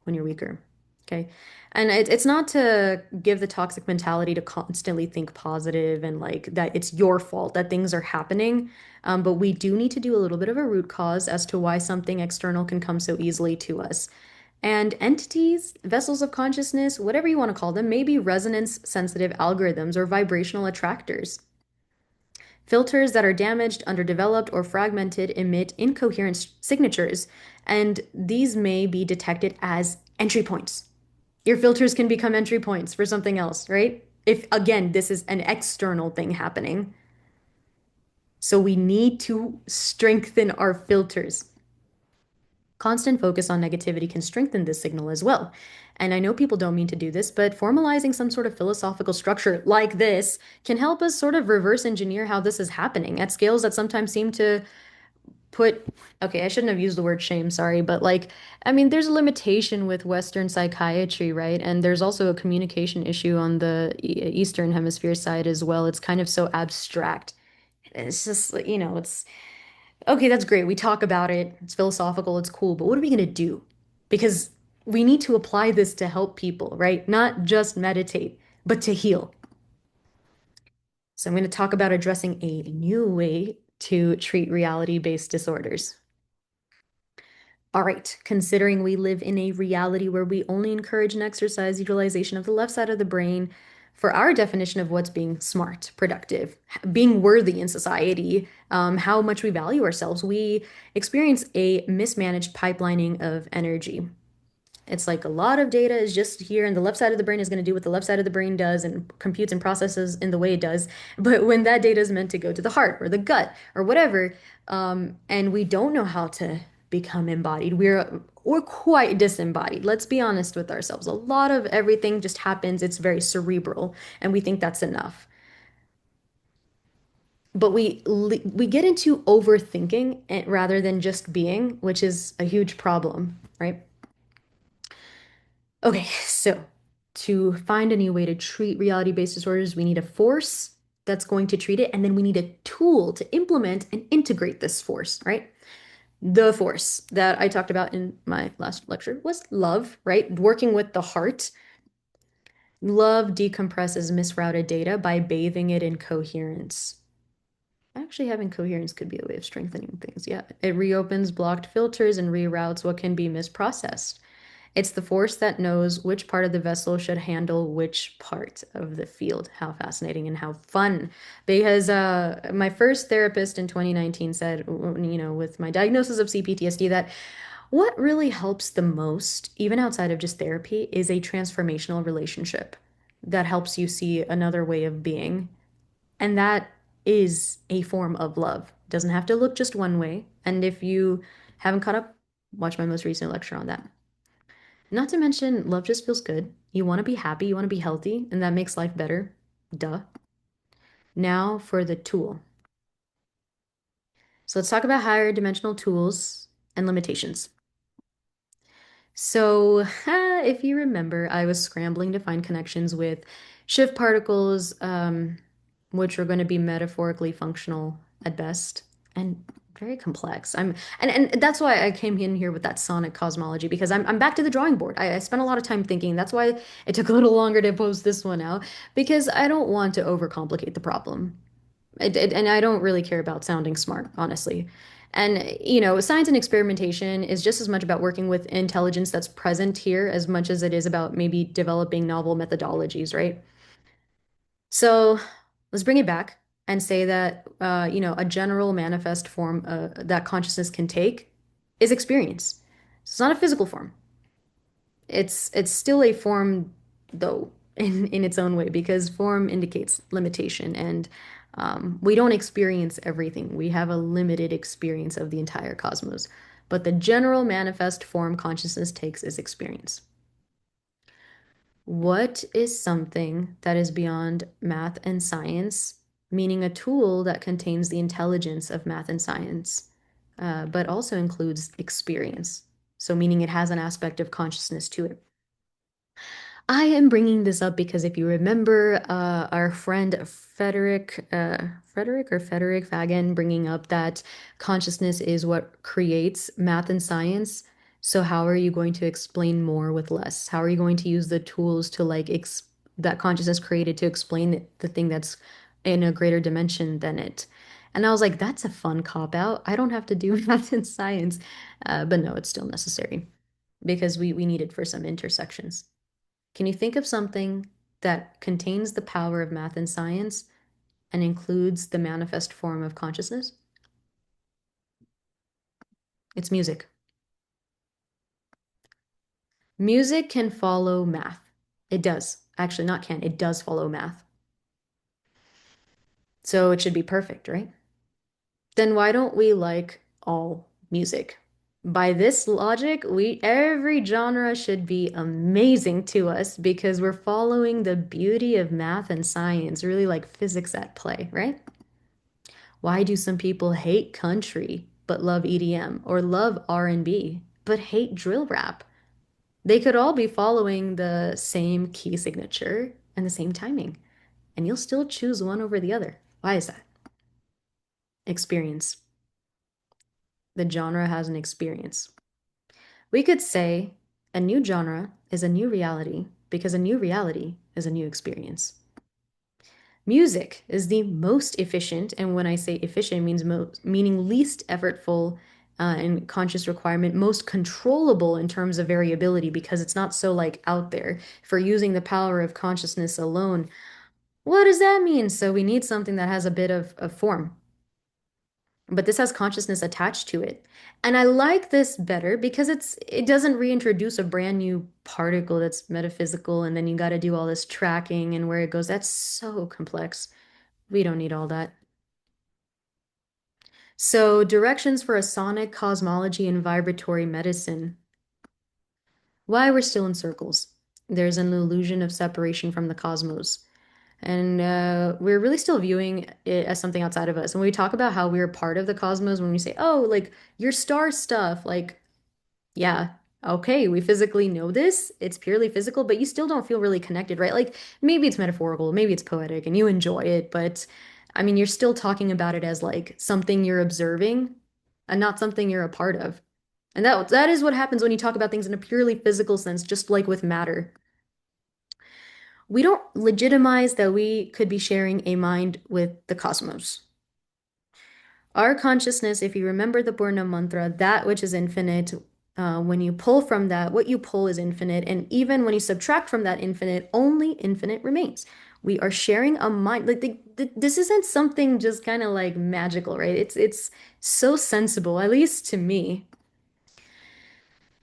when you're weaker. Okay. And it's not to give the toxic mentality to constantly think positive and like that it's your fault that things are happening. But we do need to do a little bit of a root cause as to why something external can come so easily to us. And entities, vessels of consciousness, whatever you want to call them, may be resonance sensitive algorithms or vibrational attractors. Filters that are damaged, underdeveloped, or fragmented emit incoherent signatures, and these may be detected as entry points. Your filters can become entry points for something else, right? If, again, this is an external thing happening. So we need to strengthen our filters. Constant focus on negativity can strengthen this signal as well. And I know people don't mean to do this, but formalizing some sort of philosophical structure like this can help us sort of reverse engineer how this is happening at scales that sometimes seem to put, okay, I shouldn't have used the word shame, sorry, but like, I mean, there's a limitation with Western psychiatry, right? And there's also a communication issue on the Eastern Hemisphere side as well. It's kind of so abstract. It's just, it's okay, that's great. We talk about it. It's philosophical, it's cool, but what are we going to do? Because we need to apply this to help people, right? Not just meditate, but to heal. So I'm going to talk about addressing a new way to treat reality-based disorders. All right, considering we live in a reality where we only encourage and exercise utilization of the left side of the brain for our definition of what's being smart, productive, being worthy in society, how much we value ourselves, we experience a mismanaged pipelining of energy. It's like a lot of data is just here, and the left side of the brain is going to do what the left side of the brain does and computes and processes in the way it does. But when that data is meant to go to the heart or the gut or whatever, and we don't know how to become embodied, we're quite disembodied. Let's be honest with ourselves. A lot of everything just happens. It's very cerebral, and we think that's enough. But we get into overthinking rather than just being, which is a huge problem, right? Okay, so to find a new way to treat reality-based disorders, we need a force that's going to treat it, and then we need a tool to implement and integrate this force, right? The force that I talked about in my last lecture was love, right? Working with the heart. Love decompresses misrouted data by bathing it in coherence. Actually, having coherence could be a way of strengthening things. Yeah, it reopens blocked filters and reroutes what can be misprocessed. It's the force that knows which part of the vessel should handle which part of the field. How fascinating and how fun. Because my first therapist in 2019 said, with my diagnosis of CPTSD, that what really helps the most, even outside of just therapy, is a transformational relationship that helps you see another way of being. And that is a form of love. It doesn't have to look just one way. And if you haven't caught up, watch my most recent lecture on that. Not to mention, love just feels good. You want to be happy, you want to be healthy, and that makes life better. Duh. Now for the tool. So let's talk about higher dimensional tools and limitations. So, if you remember, I was scrambling to find connections with shift particles, which are going to be metaphorically functional at best. And Very complex. And that's why I came in here with that sonic cosmology because I'm back to the drawing board. I spent a lot of time thinking. That's why it took a little longer to post this one out because I don't want to overcomplicate the problem. And I don't really care about sounding smart, honestly. And, science and experimentation is just as much about working with intelligence that's present here as much as it is about maybe developing novel methodologies, right? So let's bring it back and say that, a general manifest form that consciousness can take is experience. It's not a physical form. It's still a form, though, in its own way, because form indicates limitation, and we don't experience everything. We have a limited experience of the entire cosmos. But the general manifest form consciousness takes is experience. What is something that is beyond math and science, meaning a tool that contains the intelligence of math and science, but also includes experience? So, meaning it has an aspect of consciousness to it. I am bringing this up because if you remember our friend Frederick Fagan bringing up that consciousness is what creates math and science. So how are you going to explain more with less? How are you going to use the tools to like ex that consciousness created to explain the thing that's in a greater dimension than it? And I was like, that's a fun cop out. I don't have to do math and science, but no, it's still necessary because we need it for some intersections. Can you think of something that contains the power of math and science and includes the manifest form of consciousness? It's music. Music can follow math. It does. Actually, not can, it does follow math. So it should be perfect, right? Then why don't we like all music? By this logic, we every genre should be amazing to us because we're following the beauty of math and science, really like physics at play, right? Why do some people hate country but love EDM or love R&B but hate drill rap? They could all be following the same key signature and the same timing, and you'll still choose one over the other. Why is that? Experience. The genre has an experience. We could say a new genre is a new reality because a new reality is a new experience. Music is the most efficient, and when I say efficient, it means meaning least effortful and conscious requirement, most controllable in terms of variability because it's not so like out there. For using the power of consciousness alone, what does that mean? So we need something that has a bit of form, but this has consciousness attached to it. And I like this better because it doesn't reintroduce a brand new particle that's metaphysical, and then you got to do all this tracking and where it goes. That's so complex. We don't need all that. So, directions for a sonic cosmology and vibratory medicine. Why we're still in circles. There's an illusion of separation from the cosmos. And we're really still viewing it as something outside of us. And when we talk about how we're part of the cosmos, when we say, oh, like your star stuff, like yeah, okay, we physically know this. It's purely physical, but you still don't feel really connected, right? Like maybe it's metaphorical, maybe it's poetic, and you enjoy it, but I mean, you're still talking about it as like something you're observing and not something you're a part of. And that is what happens when you talk about things in a purely physical sense, just like with matter. We don't legitimize that we could be sharing a mind with the cosmos. Our consciousness, if you remember the Purna mantra, that which is infinite, when you pull from that, what you pull is infinite. And even when you subtract from that infinite, only infinite remains. We are sharing a mind. Like this isn't something just kind of like magical, right? It's so sensible, at least to me.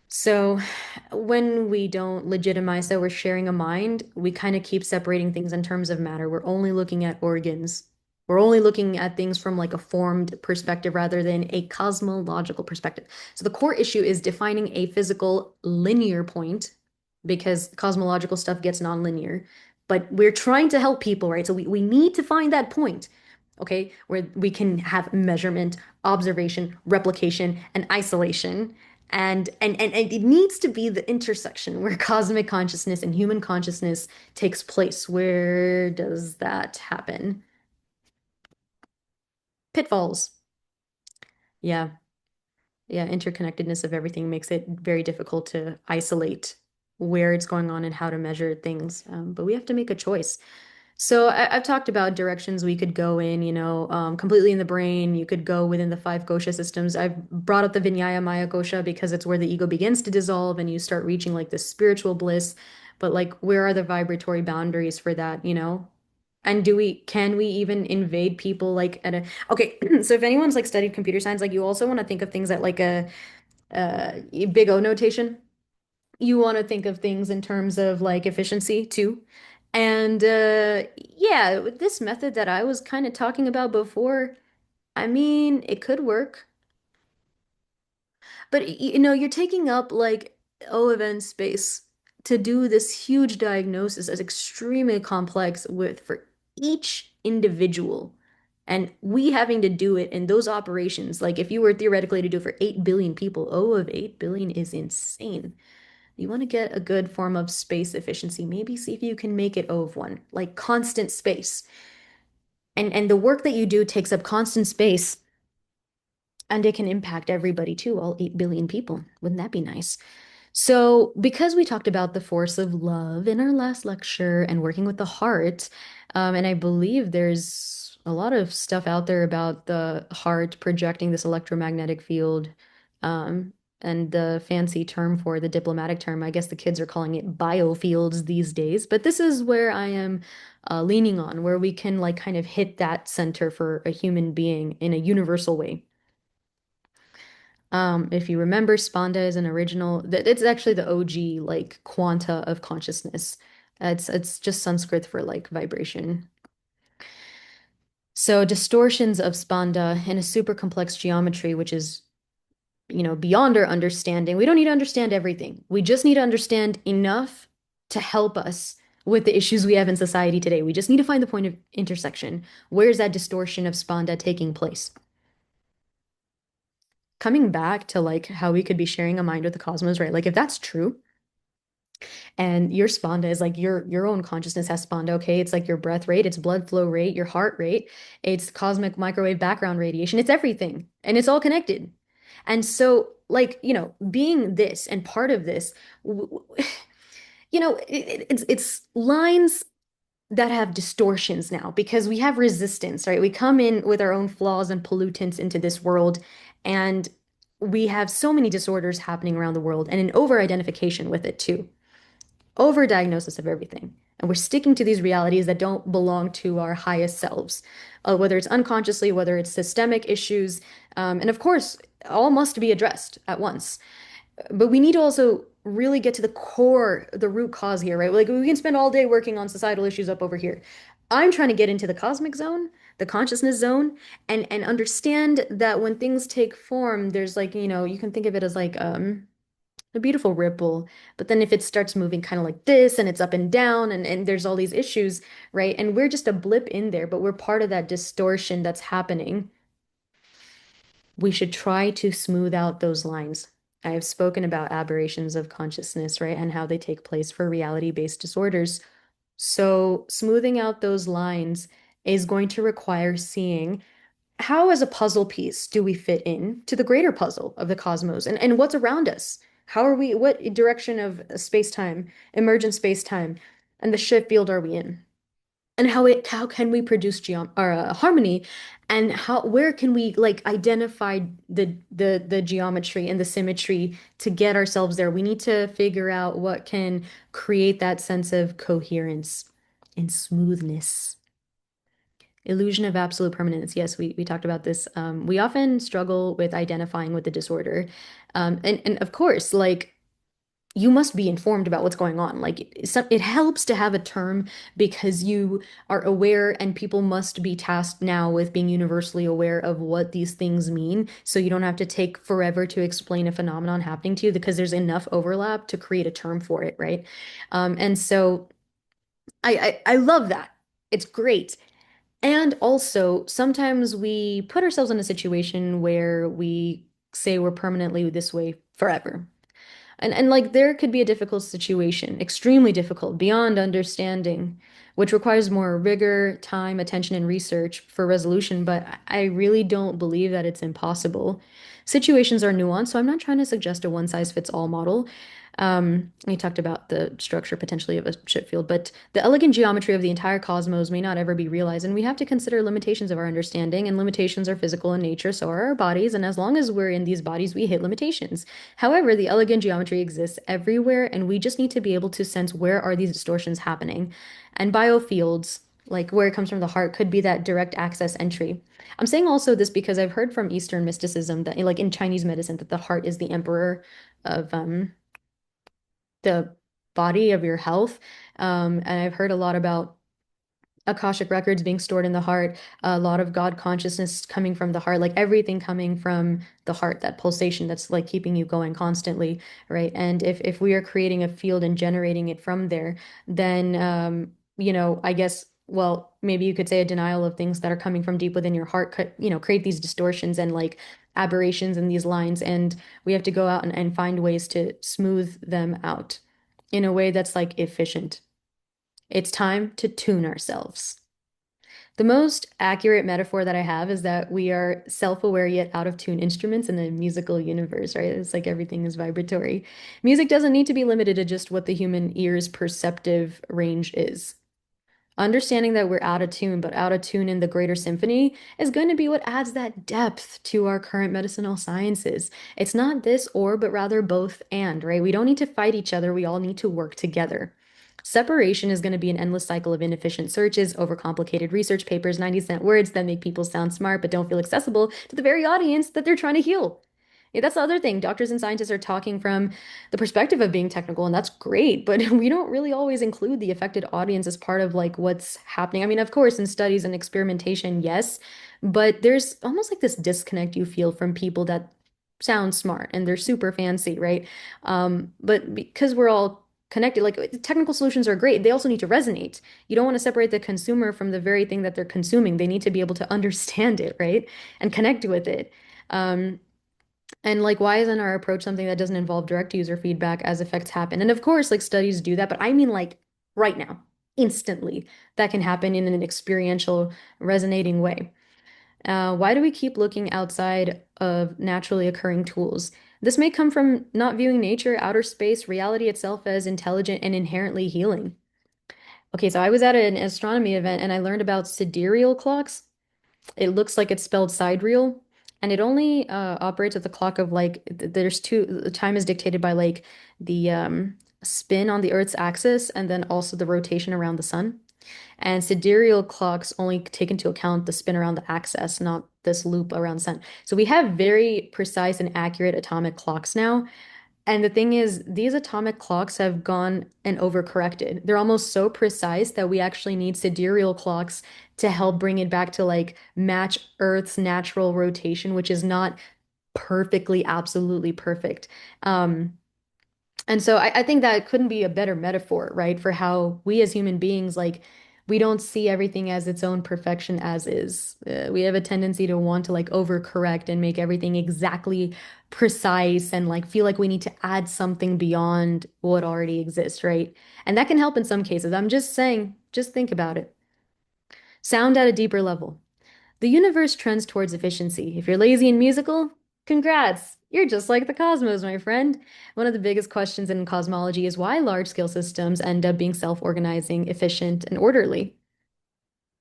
So when we don't legitimize that we're sharing a mind, we kind of keep separating things in terms of matter. We're only looking at organs. We're only looking at things from like a formed perspective rather than a cosmological perspective. So the core issue is defining a physical linear point because cosmological stuff gets nonlinear. But we're trying to help people, right? So we need to find that point, okay, where we can have measurement, observation, replication, and isolation. And it needs to be the intersection where cosmic consciousness and human consciousness takes place. Where does that happen? Pitfalls. Yeah. Yeah, interconnectedness of everything makes it very difficult to isolate where it's going on and how to measure things. But we have to make a choice. So I've talked about directions we could go in, completely in the brain. You could go within the five kosha systems. I've brought up the Vinyaya Maya kosha because it's where the ego begins to dissolve and you start reaching like this spiritual bliss. But like, where are the vibratory boundaries for that? And can we even invade people like at a, okay, so if anyone's like studied computer science, like you also want to think of things at like a big O notation. You want to think of things in terms of like efficiency too. And yeah, with this method that I was kind of talking about before, I mean, it could work. But you're taking up like O of N space to do this huge diagnosis as extremely complex with for each individual. And we having to do it in those operations, like if you were theoretically to do it for 8 billion people, O of 8 billion is insane. You want to get a good form of space efficiency. Maybe see if you can make it O of 1, like constant space. And the work that you do takes up constant space and it can impact everybody too, all 8 billion people. Wouldn't that be nice? So, because we talked about the force of love in our last lecture and working with the heart, and I believe there's a lot of stuff out there about the heart projecting this electromagnetic field, um, and the fancy term for the diplomatic term, I guess the kids are calling it biofields these days. But this is where I am leaning on, where we can like kind of hit that center for a human being in a universal way. If you remember, Sponda is an original, that it's actually the OG like quanta of consciousness. It's just Sanskrit for like vibration. So distortions of Spanda in a super complex geometry, which is, beyond our understanding. We don't need to understand everything. We just need to understand enough to help us with the issues we have in society today. We just need to find the point of intersection. Where's that distortion of Spanda taking place? Coming back to like how we could be sharing a mind with the cosmos, right? Like if that's true, and your sponda is like your own consciousness has sponda, okay? It's like your breath rate, it's blood flow rate, your heart rate, it's cosmic microwave background radiation, it's everything, and it's all connected. And so, like, being this and part of this, it's lines that have distortions now because we have resistance, right? We come in with our own flaws and pollutants into this world, and we have so many disorders happening around the world and an over-identification with it too, overdiagnosis of everything. And we're sticking to these realities that don't belong to our highest selves, whether it's unconsciously, whether it's systemic issues. And of course, all must be addressed at once. But we need to also really get to the core, the root cause here, right? Like we can spend all day working on societal issues up over here. I'm trying to get into the cosmic zone, the consciousness zone, and understand that when things take form, there's like, you can think of it as like a beautiful ripple. But then if it starts moving kind of like this and it's up and down and there's all these issues, right? And we're just a blip in there, but we're part of that distortion that's happening. We should try to smooth out those lines. I have spoken about aberrations of consciousness, right? And how they take place for reality-based disorders. So smoothing out those lines is going to require seeing how, as a puzzle piece, do we fit in to the greater puzzle of the cosmos and what's around us? How are we, what direction of space-time, emergent space-time, and the shift field are we in? And how can we produce geom or harmony, and where can we like identify the geometry and the symmetry to get ourselves there? We need to figure out what can create that sense of coherence and smoothness. Illusion of absolute permanence. Yes, we talked about this. We often struggle with identifying with the disorder. And of course, like you must be informed about what's going on. Like it helps to have a term because you are aware and people must be tasked now with being universally aware of what these things mean. So you don't have to take forever to explain a phenomenon happening to you because there's enough overlap to create a term for it, right? And so I love that. It's great. And also, sometimes we put ourselves in a situation where we say we're permanently this way forever. And like there could be a difficult situation, extremely difficult, beyond understanding, which requires more rigor, time, attention, and research for resolution, but I really don't believe that it's impossible. Situations are nuanced, so I'm not trying to suggest a one size fits all model. We talked about the structure potentially of a chip field, but the elegant geometry of the entire cosmos may not ever be realized, and we have to consider limitations of our understanding, and limitations are physical in nature, so are our bodies, and as long as we're in these bodies, we hit limitations. However, the elegant geometry exists everywhere, and we just need to be able to sense where are these distortions happening. And biofields, like where it comes from the heart, could be that direct access entry. I'm saying also this because I've heard from Eastern mysticism that, like in Chinese medicine, that the heart is the emperor of the body of your health. And I've heard a lot about Akashic records being stored in the heart, a lot of God consciousness coming from the heart, like everything coming from the heart, that pulsation that's like keeping you going constantly, right? And if we are creating a field and generating it from there, then I guess, well, maybe you could say a denial of things that are coming from deep within your heart could, create these distortions and like aberrations in these lines, and we have to go out and find ways to smooth them out in a way that's like efficient. It's time to tune ourselves. The most accurate metaphor that I have is that we are self-aware yet out of tune instruments in the musical universe, right? It's like everything is vibratory. Music doesn't need to be limited to just what the human ear's perceptive range is. Understanding that we're out of tune, but out of tune in the greater symphony is going to be what adds that depth to our current medicinal sciences. It's not this or, but rather both and, right? We don't need to fight each other. We all need to work together. Separation is going to be an endless cycle of inefficient searches, overcomplicated research papers, 90-cent words that make people sound smart but don't feel accessible to the very audience that they're trying to heal. Yeah, that's the other thing. Doctors and scientists are talking from the perspective of being technical, and that's great, but we don't really always include the affected audience as part of like what's happening. I mean, of course, in studies and experimentation, yes, but there's almost like this disconnect you feel from people that sound smart and they're super fancy, right? But because we're all connected, like technical solutions are great, they also need to resonate. You don't want to separate the consumer from the very thing that they're consuming. They need to be able to understand it, right? And connect with it. Um, and like, why isn't our approach something that doesn't involve direct user feedback as effects happen? And of course, like studies do that, but I mean like right now, instantly, that can happen in an experiential, resonating way. Why do we keep looking outside of naturally occurring tools? This may come from not viewing nature, outer space, reality itself as intelligent and inherently healing. Okay, so I was at an astronomy event and I learned about sidereal clocks. It looks like it's spelled sidereal, and it only operates at the clock of like there's two. The time is dictated by like the spin on the Earth's axis, and then also the rotation around the sun. And sidereal clocks only take into account the spin around the axis, not this loop around the sun. So we have very precise and accurate atomic clocks now, and the thing is, these atomic clocks have gone and overcorrected. They're almost so precise that we actually need sidereal clocks to help bring it back to like match Earth's natural rotation, which is not perfectly, absolutely perfect. Um, and so I think that couldn't be a better metaphor, right? For how we as human beings, like, we don't see everything as its own perfection as is. We have a tendency to want to like overcorrect and make everything exactly precise and like feel like we need to add something beyond what already exists, right? And that can help in some cases. I'm just saying, just think about it. Sound at a deeper level. The universe trends towards efficiency. If you're lazy and musical, congrats! You're just like the cosmos, my friend. One of the biggest questions in cosmology is why large-scale systems end up being self-organizing, efficient, and orderly.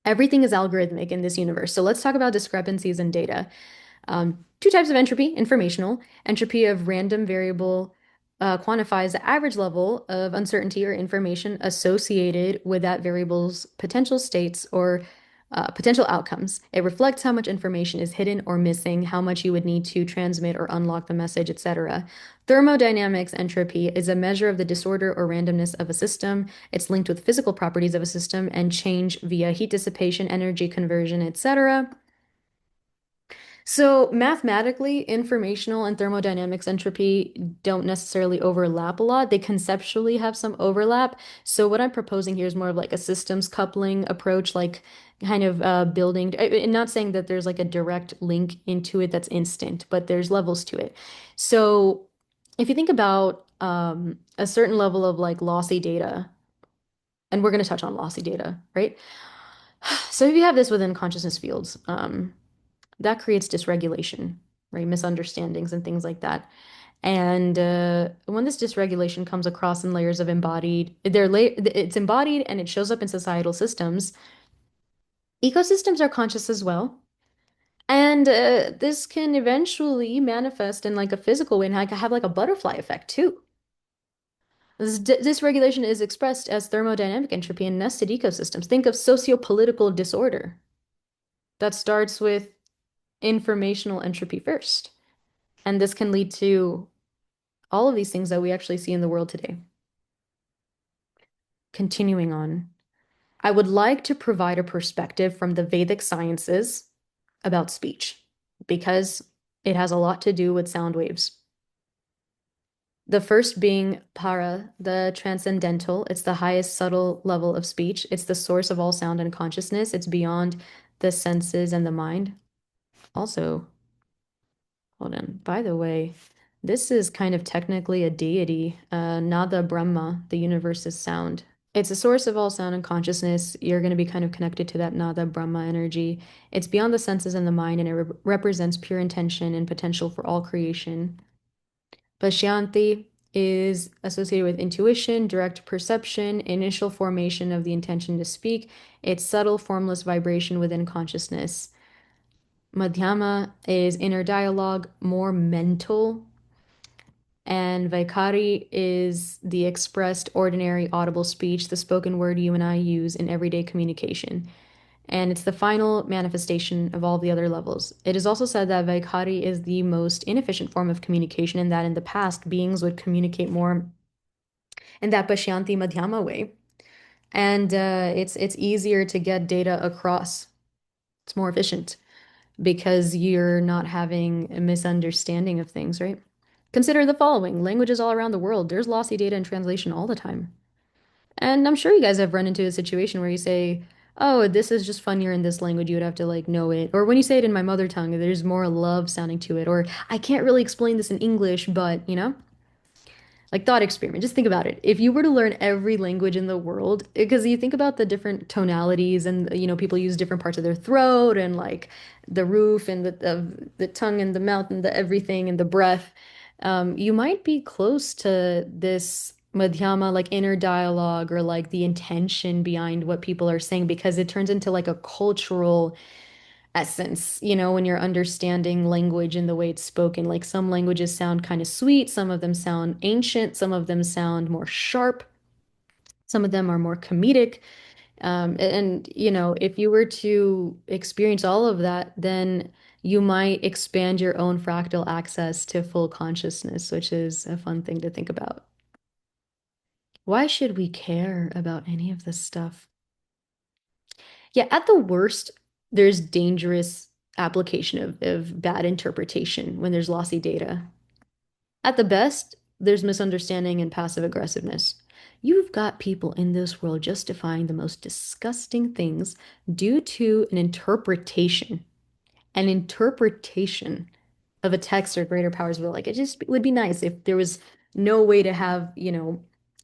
Everything is algorithmic in this universe. So let's talk about discrepancies in data. Two types of entropy, informational. Entropy of random variable quantifies the average level of uncertainty or information associated with that variable's potential states or potential outcomes. It reflects how much information is hidden or missing, how much you would need to transmit or unlock the message, etc. Thermodynamics entropy is a measure of the disorder or randomness of a system. It's linked with physical properties of a system and change via heat dissipation, energy conversion, etc. So mathematically, informational and thermodynamics entropy don't necessarily overlap a lot. They conceptually have some overlap. So what I'm proposing here is more of like a systems coupling approach, like kind of building, and not saying that there's like a direct link into it that's instant, but there's levels to it. So if you think about a certain level of like lossy data, and we're going to touch on lossy data, right? So if you have this within consciousness fields, that creates dysregulation, right? Misunderstandings and things like that. And when this dysregulation comes across in layers of embodied, it's embodied and it shows up in societal systems. Ecosystems are conscious as well. And this can eventually manifest in like a physical way and like have like a butterfly effect too. This regulation is expressed as thermodynamic entropy in nested ecosystems. Think of socio-political disorder that starts with informational entropy first. And this can lead to all of these things that we actually see in the world today. Continuing on, I would like to provide a perspective from the Vedic sciences about speech because it has a lot to do with sound waves. The first being para, the transcendental. It's the highest subtle level of speech. It's the source of all sound and consciousness. It's beyond the senses and the mind. Also, hold on. By the way, this is kind of technically a deity. Nada Brahma, the universe is sound. It's a source of all sound and consciousness. You're going to be kind of connected to that Nada Brahma energy. It's beyond the senses and the mind, and it represents pure intention and potential for all creation. Pashyanti is associated with intuition, direct perception, initial formation of the intention to speak. It's subtle, formless vibration within consciousness. Madhyama is inner dialogue, more mental. And Vaikari is the expressed, ordinary, audible speech, the spoken word you and I use in everyday communication. And it's the final manifestation of all the other levels. It is also said that Vaikari is the most inefficient form of communication, and that in the past, beings would communicate more in that Pashyanti Madhyama way. And it's easier to get data across. It's more efficient because you're not having a misunderstanding of things, right? Consider the following languages all around the world. There's lossy data in translation all the time. And I'm sure you guys have run into a situation where you say, oh, this is just funnier in this language. You would have to like know it. Or when you say it in my mother tongue, there's more love sounding to it. Or I can't really explain this in English, but you know? Like thought experiment. Just think about it. If you were to learn every language in the world, because you think about the different tonalities and people use different parts of their throat and like the roof and the tongue and the mouth and the everything and the breath, you might be close to this madhyama like inner dialogue or like the intention behind what people are saying because it turns into like a cultural essence, when you're understanding language and the way it's spoken. Like some languages sound kind of sweet, some of them sound ancient, some of them sound more sharp, some of them are more comedic. And if you were to experience all of that, then you might expand your own fractal access to full consciousness, which is a fun thing to think about. Why should we care about any of this stuff? Yeah, at the worst, there's dangerous application of bad interpretation when there's lossy data. At the best, there's misunderstanding and passive aggressiveness. You've got people in this world justifying the most disgusting things due to an interpretation of a text or greater powers will. Like it just would be nice if there was no way to have,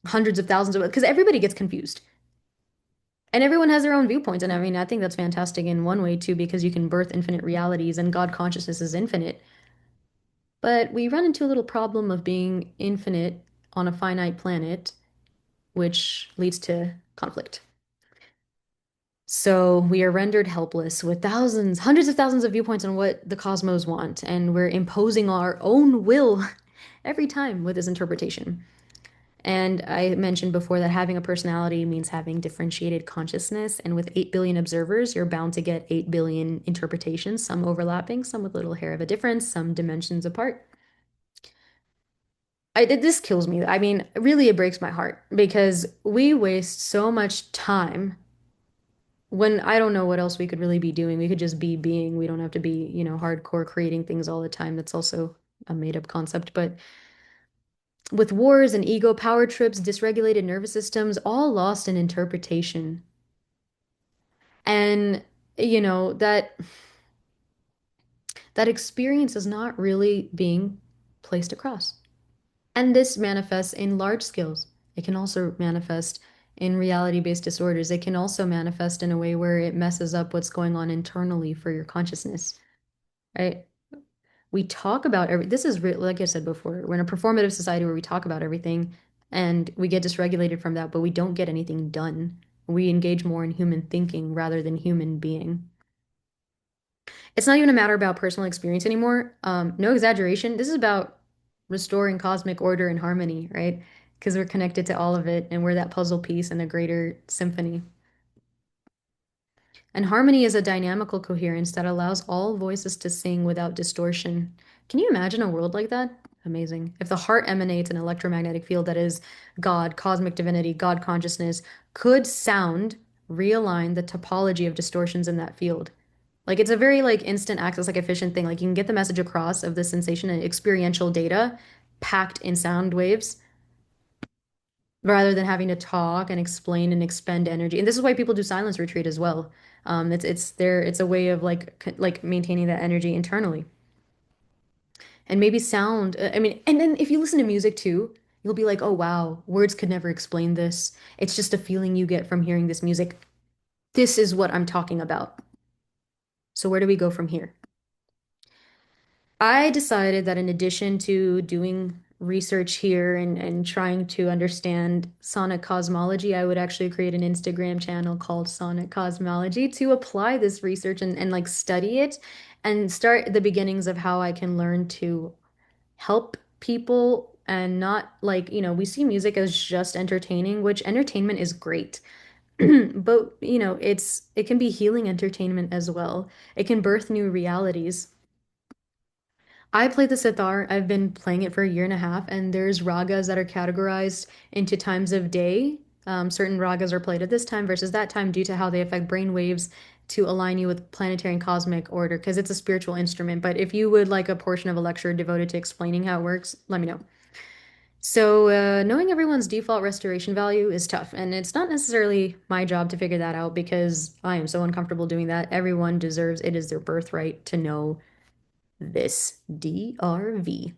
hundreds of thousands of, because everybody gets confused. And everyone has their own viewpoints. And I mean, I think that's fantastic in one way too, because you can birth infinite realities and God consciousness is infinite. But we run into a little problem of being infinite on a finite planet, which leads to conflict. So we are rendered helpless with thousands, hundreds of thousands of viewpoints on what the cosmos want, and we're imposing our own will every time with this interpretation. And I mentioned before that having a personality means having differentiated consciousness. And with 8 billion observers, you're bound to get 8 billion interpretations, some overlapping, some with little hair of a difference, some dimensions apart. This kills me. I mean, really, it breaks my heart because we waste so much time when I don't know what else we could really be doing. We could just be being. We don't have to be, hardcore creating things all the time. That's also a made-up concept. But with wars and ego power trips, dysregulated nervous systems, all lost in interpretation. And, that experience is not really being placed across. And this manifests in large scales. It can also manifest in reality-based disorders. It can also manifest in a way where it messes up what's going on internally for your consciousness, right? We talk about this is like I said before, we're in a performative society where we talk about everything and we get dysregulated from that, but we don't get anything done. We engage more in human thinking rather than human being. It's not even a matter about personal experience anymore. No exaggeration. This is about restoring cosmic order and harmony, right? Because we're connected to all of it and we're that puzzle piece in a greater symphony. And harmony is a dynamical coherence that allows all voices to sing without distortion. Can you imagine a world like that? Amazing. If the heart emanates an electromagnetic field that is God, cosmic divinity, God consciousness, could sound realign the topology of distortions in that field? Like it's a very like instant access, like efficient thing. Like you can get the message across of the sensation and experiential data packed in sound waves rather than having to talk and explain and expend energy. And this is why people do silence retreat as well. It's a way of like maintaining that energy internally. And maybe sound, I mean, and then if you listen to music too, you'll be like, "Oh wow, words could never explain this. It's just a feeling you get from hearing this music. This is what I'm talking about." So where do we go from here? I decided that in addition to doing research here and trying to understand sonic cosmology, I would actually create an Instagram channel called Sonic Cosmology to apply this research and like study it and start the beginnings of how I can learn to help people and not like, we see music as just entertaining, which entertainment is great. But, it can be healing entertainment as well. It can birth new realities. I play the sitar. I've been playing it for a year and a half, and there's ragas that are categorized into times of day. Certain ragas are played at this time versus that time due to how they affect brain waves to align you with planetary and cosmic order, because it's a spiritual instrument. But if you would like a portion of a lecture devoted to explaining how it works, let me know. So, knowing everyone's default restoration value is tough, and it's not necessarily my job to figure that out because I am so uncomfortable doing that. Everyone deserves it is their birthright to know this DRV,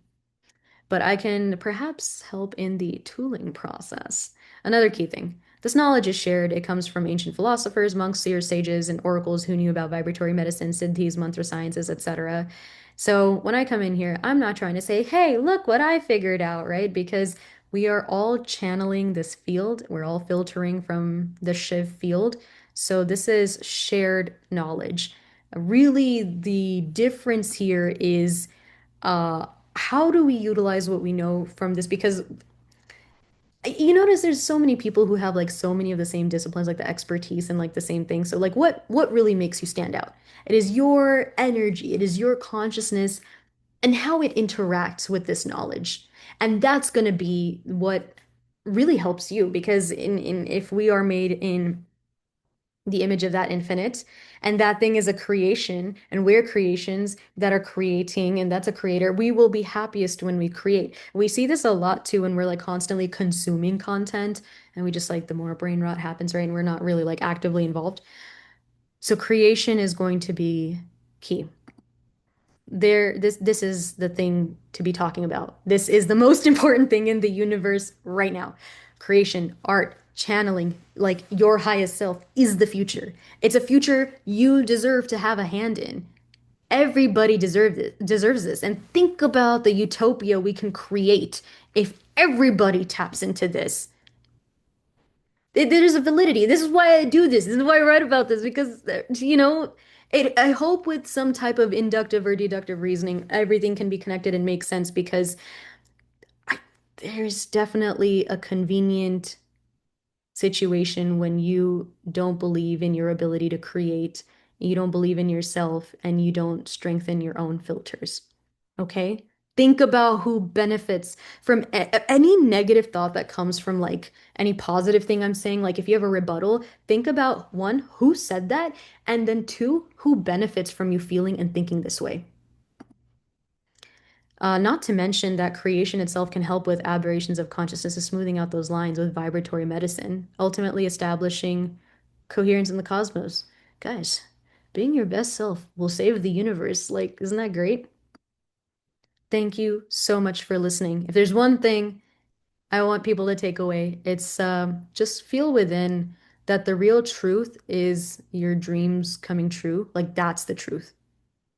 but I can perhaps help in the tooling process. Another key thing. This knowledge is shared. It comes from ancient philosophers, monks, seers, sages, and oracles who knew about vibratory medicine, siddhis, mantra sciences, etc. So when I come in here, I'm not trying to say, hey, look what I figured out, right? Because we are all channeling this field. We're all filtering from the Shiv field. So this is shared knowledge. Really, the difference here is uh, how do we utilize what we know from this? Because you notice there's so many people who have like so many of the same disciplines, like the expertise and like the same thing. So like what really makes you stand out? It is your energy, it is your consciousness and how it interacts with this knowledge. And that's going to be what really helps you because in if we are made in the image of that infinite. And that thing is a creation, and we're creations that are creating, and that's a creator. We will be happiest when we create. We see this a lot too when we're like constantly consuming content, and we just like the more brain rot happens, right? And we're not really like actively involved. So creation is going to be key. This is the thing to be talking about. This is the most important thing in the universe right now. Creation, art, channeling, like your highest self is the future. It's a future you deserve to have a hand in. Everybody deserves this. And think about the utopia we can create if everybody taps into this. There's a validity. This is why I do this. This is why I write about this because I hope with some type of inductive or deductive reasoning, everything can be connected and make sense because I, there's definitely a convenient situation when you don't believe in your ability to create, you don't believe in yourself, and you don't strengthen your own filters. Okay? Think about who benefits from any negative thought that comes from like any positive thing I'm saying. Like if you have a rebuttal, think about one, who said that, and then two, who benefits from you feeling and thinking this way. Not to mention that creation itself can help with aberrations of consciousness, of smoothing out those lines with vibratory medicine, ultimately establishing coherence in the cosmos. Guys, being your best self will save the universe. Like, isn't that great? Thank you so much for listening. If there's one thing I want people to take away, it's just feel within that the real truth is your dreams coming true. Like that's the truth,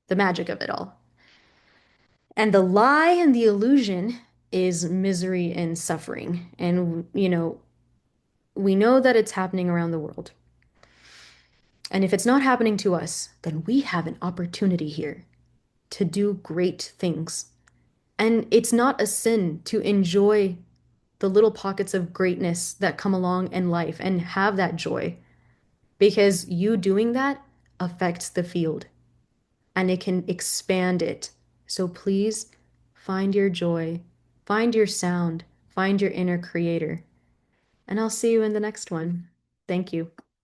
the magic of it all. And the lie and the illusion is misery and suffering. And, we know that it's happening around the world. And if it's not happening to us, then we have an opportunity here to do great things. And it's not a sin to enjoy the little pockets of greatness that come along in life and have that joy because you doing that affects the field and it can expand it. So please find your joy, find your sound, find your inner creator. And I'll see you in the next one. Thank you.